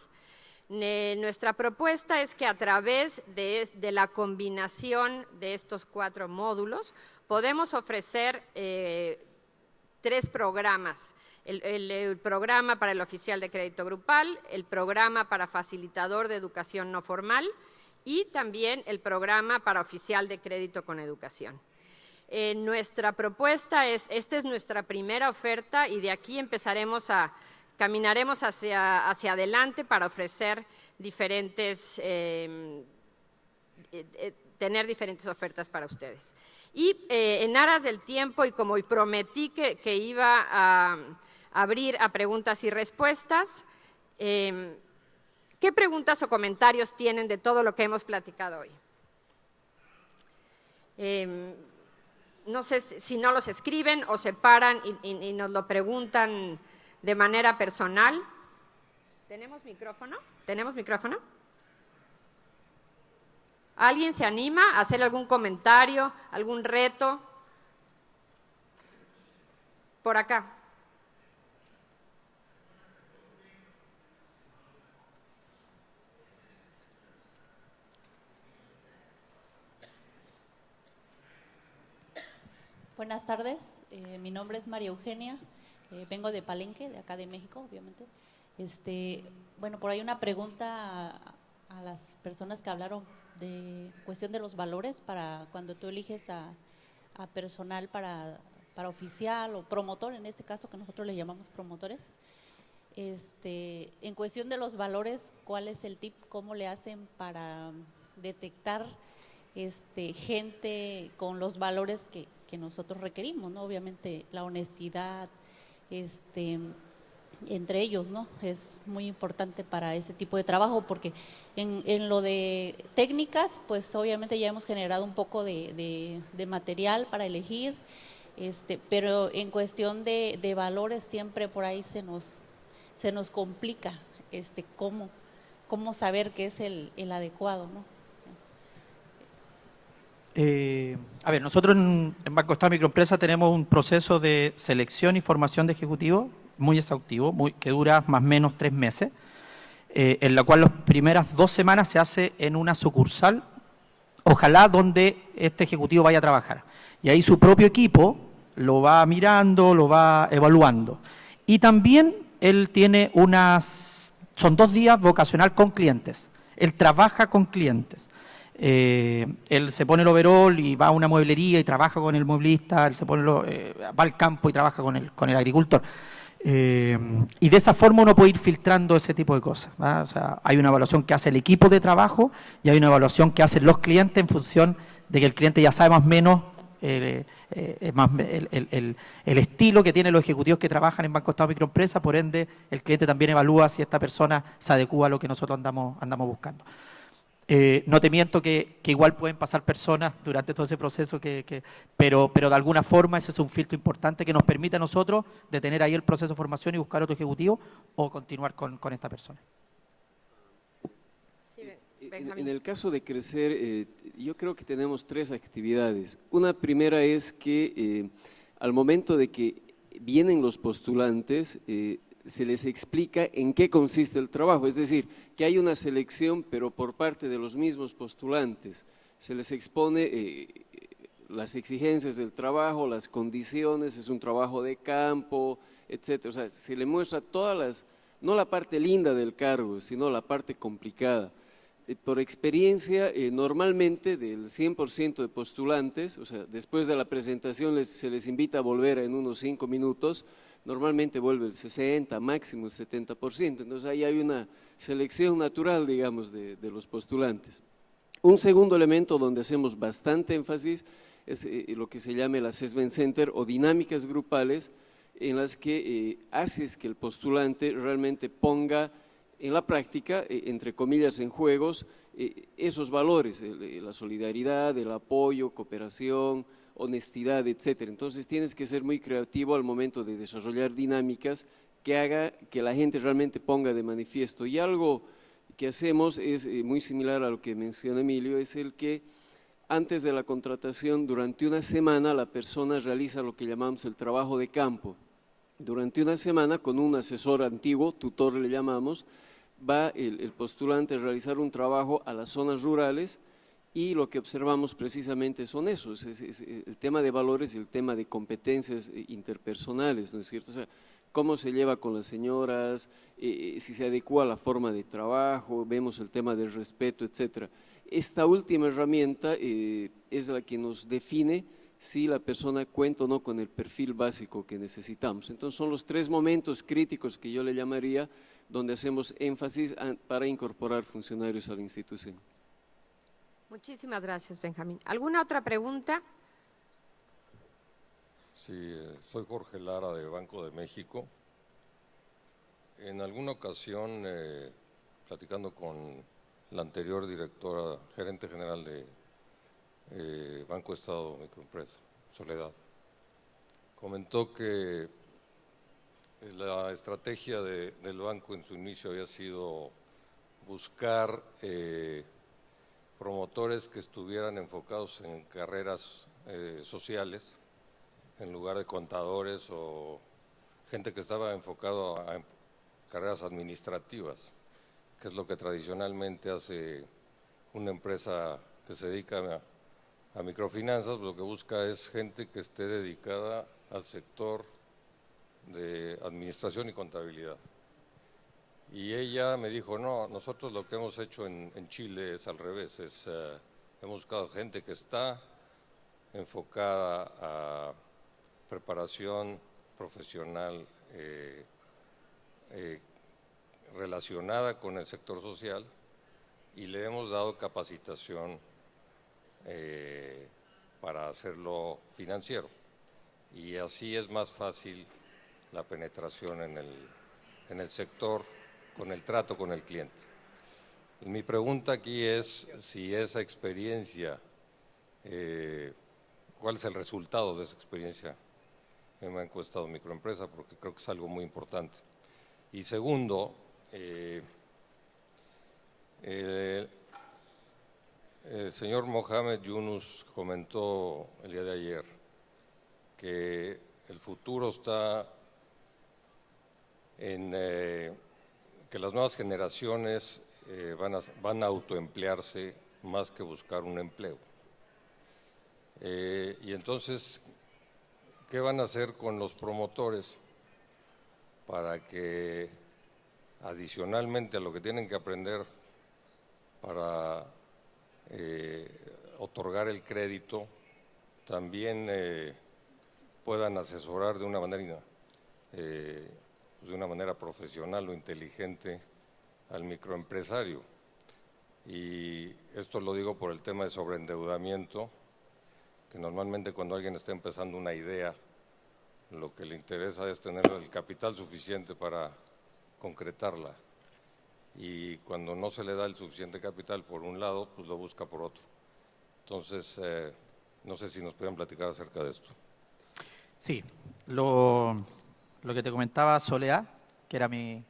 Nuestra propuesta es que a través de la combinación de estos 4 módulos podemos ofrecer 3 programas. El programa para el oficial de crédito grupal, el programa para facilitador de educación no formal y también el programa para oficial de crédito con educación. Nuestra propuesta esta es nuestra primera oferta y de aquí caminaremos hacia adelante para ofrecer tener diferentes ofertas para ustedes. Y en aras del tiempo y como prometí que iba a abrir a preguntas y respuestas, ¿qué preguntas o comentarios tienen de todo lo que hemos platicado hoy? No sé si no los escriben o se paran y nos lo preguntan de manera personal. ¿Tenemos micrófono? ¿Tenemos micrófono? ¿Alguien se anima a hacer algún comentario, algún reto? Por acá. Buenas tardes, mi nombre es María Eugenia, vengo de Palenque, de acá de México, obviamente. Bueno, por ahí una pregunta a las personas que hablaron de cuestión de los valores para cuando tú eliges a personal para oficial o promotor, en este caso que nosotros le llamamos promotores. En cuestión de los valores, ¿cuál es el tip? ¿Cómo le hacen para detectar gente con los valores que nosotros requerimos, ¿no? Obviamente la honestidad, entre ellos, ¿no? Es muy importante para ese tipo de trabajo porque en lo de técnicas, pues obviamente ya hemos generado un poco de material para elegir, pero en cuestión de valores siempre por ahí se nos complica, cómo saber qué es el adecuado, ¿no? A ver, nosotros en Banco Estado Microempresa tenemos un proceso de selección y formación de ejecutivos muy exhaustivo, que dura más o menos 3 meses, en la cual las primeras 2 semanas se hace en una sucursal, ojalá donde este ejecutivo vaya a trabajar. Y ahí su propio equipo lo va mirando, lo va evaluando. Y también él tiene son 2 días vocacional con clientes. Él trabaja con clientes. Él se pone el overol y va a una mueblería y trabaja con el mueblista, él va al campo y trabaja con el agricultor. Y de esa forma uno puede ir filtrando ese tipo de cosas, ¿va? O sea, hay una evaluación que hace el equipo de trabajo y hay una evaluación que hacen los clientes en función de que el cliente ya sabe más o menos el estilo que tienen los ejecutivos que trabajan en Banco Estado Microempresa, por ende el cliente también evalúa si esta persona se adecua a lo que nosotros andamos buscando. No te miento que igual pueden pasar personas durante todo ese proceso, pero de alguna forma ese es un filtro importante que nos permite a nosotros detener ahí el proceso de formación y buscar otro ejecutivo o continuar con esta persona. En el caso de crecer, yo creo que tenemos 3 actividades. Una primera es que al momento de que vienen los postulantes, se les explica en qué consiste el trabajo, es decir, que hay una selección, pero por parte de los mismos postulantes. Se les expone las exigencias del trabajo, las condiciones, es un trabajo de campo, etcétera. O sea, se le muestra todas las, no la parte linda del cargo, sino la parte complicada. Por experiencia, normalmente del 100% de postulantes, o sea, después de la presentación se les invita a volver en unos 5 minutos, normalmente vuelve el 60%, máximo el 70%, entonces ahí hay una selección natural, digamos, de los postulantes. Un segundo elemento donde hacemos bastante énfasis es lo que se llama el Assessment Center o dinámicas grupales en las que haces que el postulante realmente ponga en la práctica, entre comillas, en juegos, esos valores, la solidaridad, el apoyo, cooperación, honestidad, etcétera. Entonces tienes que ser muy creativo al momento de desarrollar dinámicas que haga que la gente realmente ponga de manifiesto. Y algo que hacemos es muy similar a lo que menciona Emilio, es el que antes de la contratación, durante una semana, la persona realiza lo que llamamos el trabajo de campo. Durante una semana, con un asesor antiguo, tutor le llamamos, va el postulante a realizar un trabajo a las zonas rurales y lo que observamos precisamente son esos, es el tema de valores y el tema de competencias interpersonales, ¿no es cierto? O sea, cómo se lleva con las señoras, si se adecua a la forma de trabajo, vemos el tema del respeto, etcétera. Esta última herramienta es la que nos define si la persona cuenta o no con el perfil básico que necesitamos. Entonces son los 3 momentos críticos que yo le llamaría, donde hacemos énfasis para incorporar funcionarios a la institución. Muchísimas gracias, Benjamín. ¿Alguna otra pregunta? Sí, soy Jorge Lara de Banco de México. En alguna ocasión, platicando con la anterior directora, gerente general de Banco Estado Microempresa, Soledad, comentó que la estrategia del banco en su inicio había sido buscar promotores que estuvieran enfocados en carreras sociales, en lugar de contadores o gente que estaba enfocado a carreras administrativas, que es lo que tradicionalmente hace una empresa que se dedica a microfinanzas. Lo que busca es gente que esté dedicada al sector de administración y contabilidad. Y ella me dijo, no, nosotros lo que hemos hecho en Chile es al revés, hemos buscado gente que está enfocada a preparación profesional relacionada con el sector social y le hemos dado capacitación para hacerlo financiero. Y así es más fácil la penetración en el sector con el trato con el cliente. Mi pregunta aquí es si esa experiencia, ¿cuál es el resultado de esa experiencia en Banco Estado Microempresa? Porque creo que es algo muy importante. Y segundo, el señor Mohamed Yunus comentó el día de ayer que el futuro está en que las nuevas generaciones van a autoemplearse más que buscar un empleo. Y entonces, ¿qué van a hacer con los promotores para que adicionalmente a lo que tienen que aprender para otorgar el crédito, también puedan asesorar de una manera pues, de una manera profesional o inteligente al microempresario. Y esto lo digo por el tema de sobreendeudamiento, que normalmente cuando alguien está empezando una idea, lo que le interesa es tener el capital suficiente para concretarla. Y cuando no se le da el suficiente capital por un lado, pues lo busca por otro. Entonces, no sé si nos pueden platicar acerca de esto. Sí, lo que te comentaba Soledad, que era mi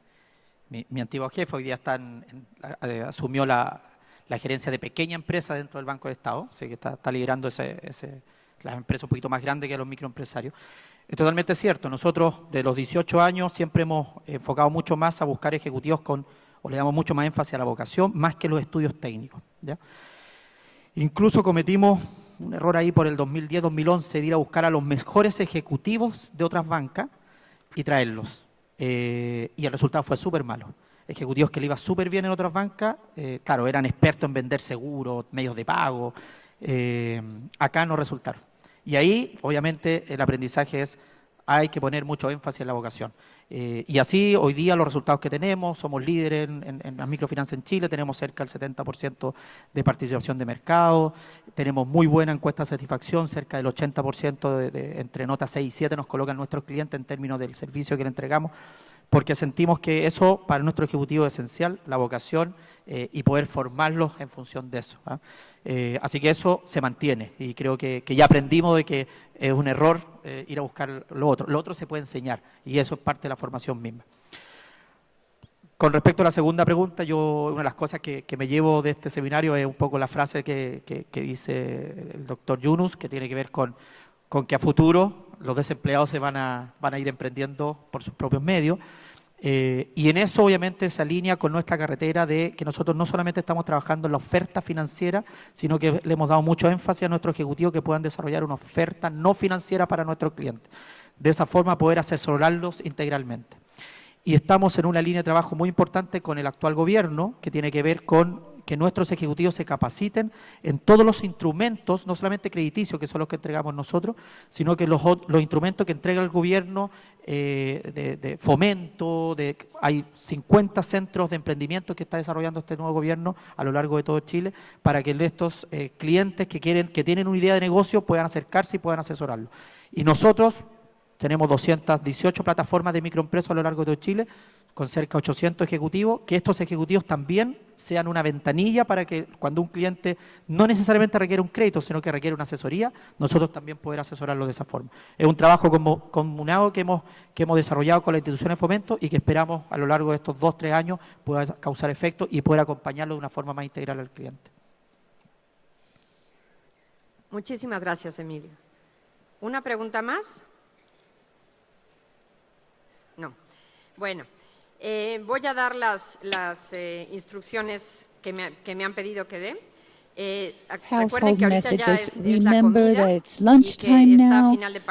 antiguo jefe, hoy día asumió la gerencia de pequeña empresa dentro del Banco del Estado, así que está liderando las empresas un poquito más grandes que los microempresarios. Es totalmente cierto, nosotros de los 18 años siempre hemos enfocado mucho más a buscar ejecutivos o le damos mucho más énfasis a la vocación, más que los estudios técnicos, ¿ya? Incluso cometimos un error ahí por el 2010-2011 de ir a buscar a los mejores ejecutivos de otras bancas y traerlos. Y el resultado fue súper malo. Ejecutivos que le iba súper bien en otras bancas, claro, eran expertos en vender seguros, medios de pago, acá no resultaron. Y ahí, obviamente, el aprendizaje hay que poner mucho énfasis en la vocación. Y así, hoy día, los resultados que tenemos, somos líderes en la microfinanza en Chile, tenemos cerca del 70% de participación de mercado, tenemos muy buena encuesta de satisfacción, cerca del 80% entre notas 6 y 7 nos colocan nuestros clientes en términos del servicio que le entregamos, porque sentimos que eso para nuestro ejecutivo es esencial, la vocación y poder formarlos en función de eso, ¿eh? Así que eso se mantiene y creo que ya aprendimos de que es un error ir a buscar lo otro. Lo otro se puede enseñar y eso es parte de la formación misma. Con respecto a la segunda pregunta, una de las cosas que me llevo de este seminario es un poco la frase que dice el doctor Yunus, que tiene que ver con que a futuro los desempleados se van a ir emprendiendo por sus propios medios. Y en eso obviamente se alinea con nuestra carretera de que nosotros no solamente estamos trabajando en la oferta financiera, sino que le hemos dado mucho énfasis a nuestros ejecutivos que puedan desarrollar una oferta no financiera para nuestros clientes. De esa forma poder asesorarlos integralmente. Y estamos en una línea de trabajo muy importante con el actual gobierno, que tiene que ver con que nuestros ejecutivos se capaciten en todos los instrumentos, no solamente crediticios, que son los que entregamos nosotros, sino que los instrumentos que entrega el gobierno de fomento, hay 50 centros de emprendimiento que está desarrollando este nuevo gobierno a lo largo de todo Chile, para que estos clientes que tienen una idea de negocio puedan acercarse y puedan asesorarlo. Y nosotros tenemos 218 plataformas de microempresas a lo largo de todo Chile, con cerca de 800 ejecutivos, que estos ejecutivos también sean una ventanilla para que cuando un cliente no necesariamente requiere un crédito, sino que requiere una asesoría, nosotros también poder asesorarlo de esa forma. Es un trabajo comunado que hemos desarrollado con las instituciones de fomento y que esperamos a lo largo de estos 2-3 años pueda causar efecto y poder acompañarlo de una forma más integral al cliente. Muchísimas gracias, Emilio. ¿Una pregunta más? No. Bueno. Voy a dar las instrucciones que me han pedido que dé. Recuerden que ahorita ya es la comida y que está a final del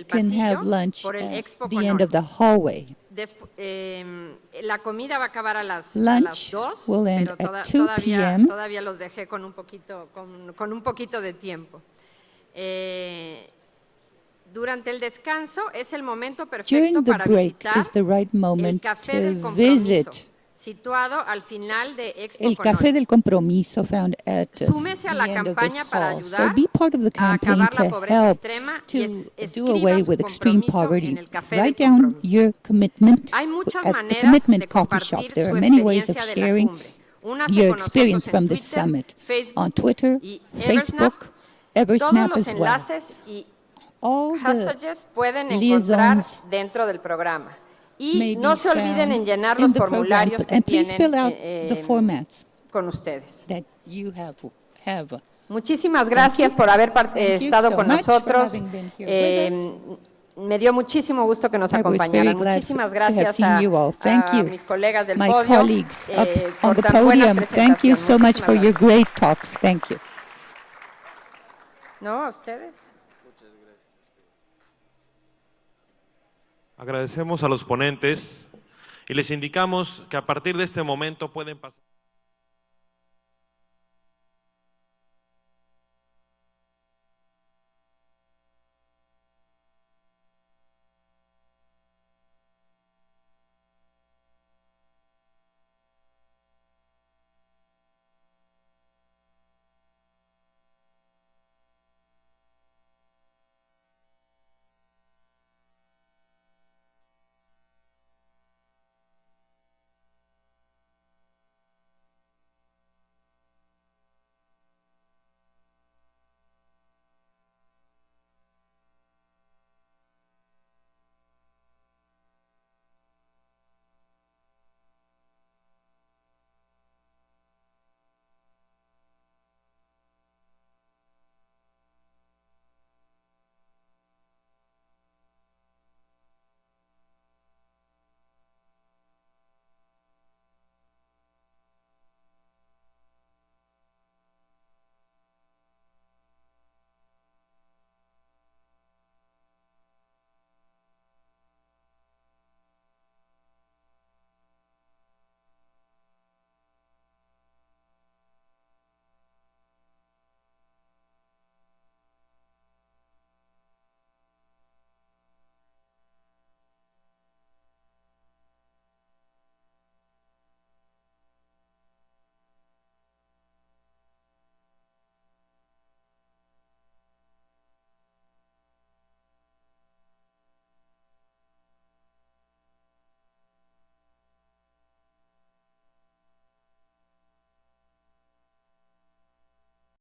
pasillo por el Expo Conol. La comida va a acabar a las 2, pero todavía los dejé con un poquito de tiempo. Durante el descanso es el momento perfecto para visitar el Café del Compromiso, situado al final de Expo Conol. El Café del Compromiso found at Súmese a la the end of campaña this para hall. ayudar So be part of the a campaign acabar la to pobreza help extrema to y do escriba away su with extreme compromiso poverty. en el Café Write del down Compromiso. your commitment Hay muchas at the maneras Commitment de Coffee Shop. compartir There su are many ways of experiencia de la sharing cumbre. Únase your con nosotros experience en from the Twitter, summit Facebook on Twitter, y Facebook, Todos Eversnap los as well. enlaces y All the hashtags pueden encontrar liaisons dentro del programa. may Y no be se olviden found en llenar in los the program, formularios que and please fill out tienen the formats con ustedes. that you have. Muchísimas gracias por haber Thank you estado so con much for nosotros. having been here with Me dio muchísimo gusto que nos I was very acompañaran. glad Muchísimas to have gracias seen you all. Thank a you. mis colegas del My podio colleagues up on por the tan buena podium, thank you presentación. so much for Muchísimas your gracias. great talks. Thank you. ¿No? ¿A ustedes? Agradecemos a los ponentes y les indicamos que a partir de este momento pueden pasar.